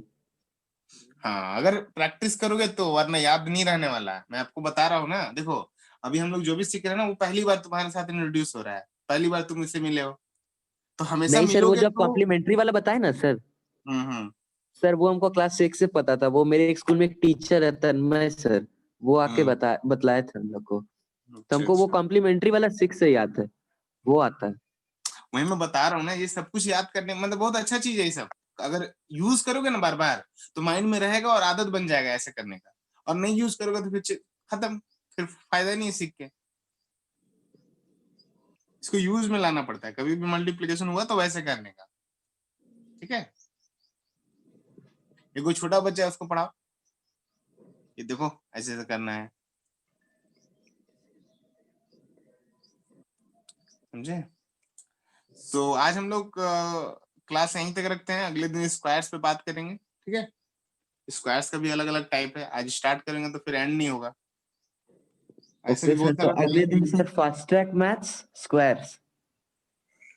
हाँ, अगर प्रैक्टिस करोगे तो, वरना याद नहीं रहने वाला है। मैं आपको बता रहा हूँ ना, देखो अभी हम लोग जो भी सीख रहे हैं ना, वो पहली बार तुम्हारे साथ इंट्रोड्यूस हो रहा है, पहली बार तुम इससे मिले हो, तो हमेशा नहीं सर, वो मिलोगे जब तो। कॉम्प्लीमेंट्री वाला बताए ना सर, हम्म। सर वो हमको क्लास 6 से पता था। वो मेरे एक स्कूल में एक टीचर है तन्मय सर, वो आके हम्म। बतलाए थे हम लोग को। तो अच्छा हमको वो अच्छा, कॉम्प्लीमेंट्री वाला 6 से याद है, वो आता है। वही मैं बता रहा हूँ ना, ये सब कुछ याद करने मतलब बहुत अच्छा चीज है ये सब। अगर यूज करोगे ना बार बार, तो माइंड में रहेगा और आदत बन जाएगा ऐसे करने का। और नहीं यूज करोगे तो फिर खत्म, फिर फायदा नहीं है सीख के। इसको यूज में लाना पड़ता है, कभी भी मल्टीप्लिकेशन हुआ तो वैसे करने का। ठीक है, ये कोई छोटा बच्चा है उसको पढ़ाओ, ये देखो ऐसे ऐसे करना है, समझे? तो आज हम लोग क्लास यहीं तक रखते हैं, अगले दिन स्क्वायर्स पे बात करेंगे। ठीक है, स्क्वायर्स का भी अलग अलग टाइप है, आज स्टार्ट करेंगे तो फिर एंड नहीं होगा। ऐसे ओके भी सर, बहुत तो सारा अगले दिन topic. Sir fast track maths squares.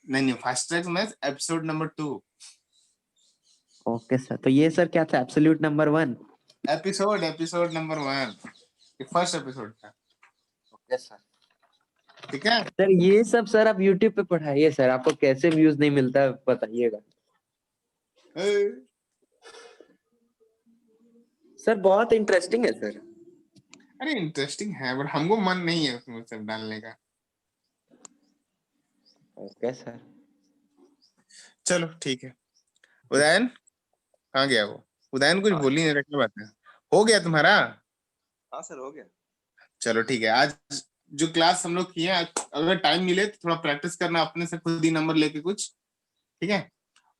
नहीं नहीं, fast track maths episode number 2। Okay sir, तो ये सर क्या था, एब्सोल्यूट नंबर 1? एपिसोड नंबर 1, ये फर्स्ट एपिसोड था। Okay sir. ठीक है, सर ये सब सर आप यूट्यूब पे पढ़ाइए सर, आपको कैसे व्यूज नहीं मिलता है बताइएगा ए, सर, बहुत इंटरेस्टिंग है सर। अरे इंटरेस्टिंग है, बट हमको मन नहीं है उसमें सब डालने का। Okay sir. चलो ठीक है। उदयन कहाँ गया वो? उदयन कुछ हाँ बोल ही नहीं रहा, क्या बात है? हो गया तुम्हारा? हाँ सर, हो गया। चलो ठीक है, आज जो क्लास हम लोग किए, अगर टाइम मिले तो थोड़ा प्रैक्टिस करना अपने से, खुद ही नंबर लेके कुछ। ठीक है,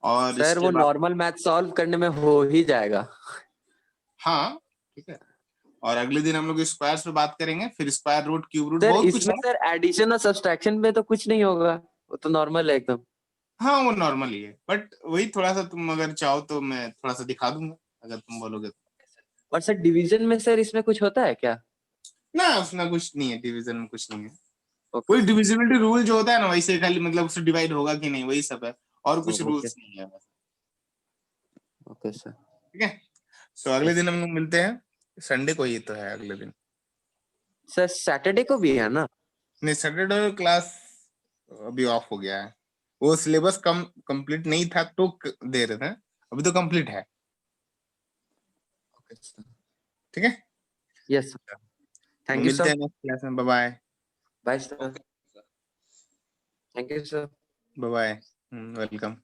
और सर इसके वो बाद नॉर्मल मैथ सॉल्व करने में हो ही जाएगा। हाँ ठीक है, और अगले दिन हम लोग स्क्वायर्स पे बात करेंगे, फिर square root, cube root, sir बहुत कुछ इसमें है। सर एडिशन और सब्सट्रैक्शन में तो कुछ नहीं होगा, वो तो नॉर्मल है एकदम। हाँ वो नॉर्मल ही है, बट वही थोड़ा सा तुम अगर चाहो तो मैं थोड़ा सा दिखा दूंगा, अगर तुम बोलोगे तो। और सर डिवीजन में सर इसमें कुछ होता है क्या? ना उसमें कुछ नहीं है, डिवीजन में कुछ नहीं है। ओके वही सर। डिविजिबिलिटी रूल जो होता है ना, वैसे खाली मतलब उससे डिवाइड होगा कि नहीं, वही सब है, और कुछ ओके रूल्स नहीं है बस। Okay sir. ठीक है, सो अगले यस। दिन हम लोग मिलते हैं, संडे को ही तो है अगले दिन। सर सैटरडे को भी है ना? नहीं, सैटरडे क्लास अभी ऑफ हो गया है, वो सिलेबस कंप्लीट नहीं था तो दे रहे थे, अभी तो कंप्लीट है। Okay sir. ठीक है, यस सर। तो थैंक यू मिलते सर। हैं नेक्स्ट क्लास में। Bye bye. Bye sir. Okay sir. Thank you sir. Bye bye, welcome.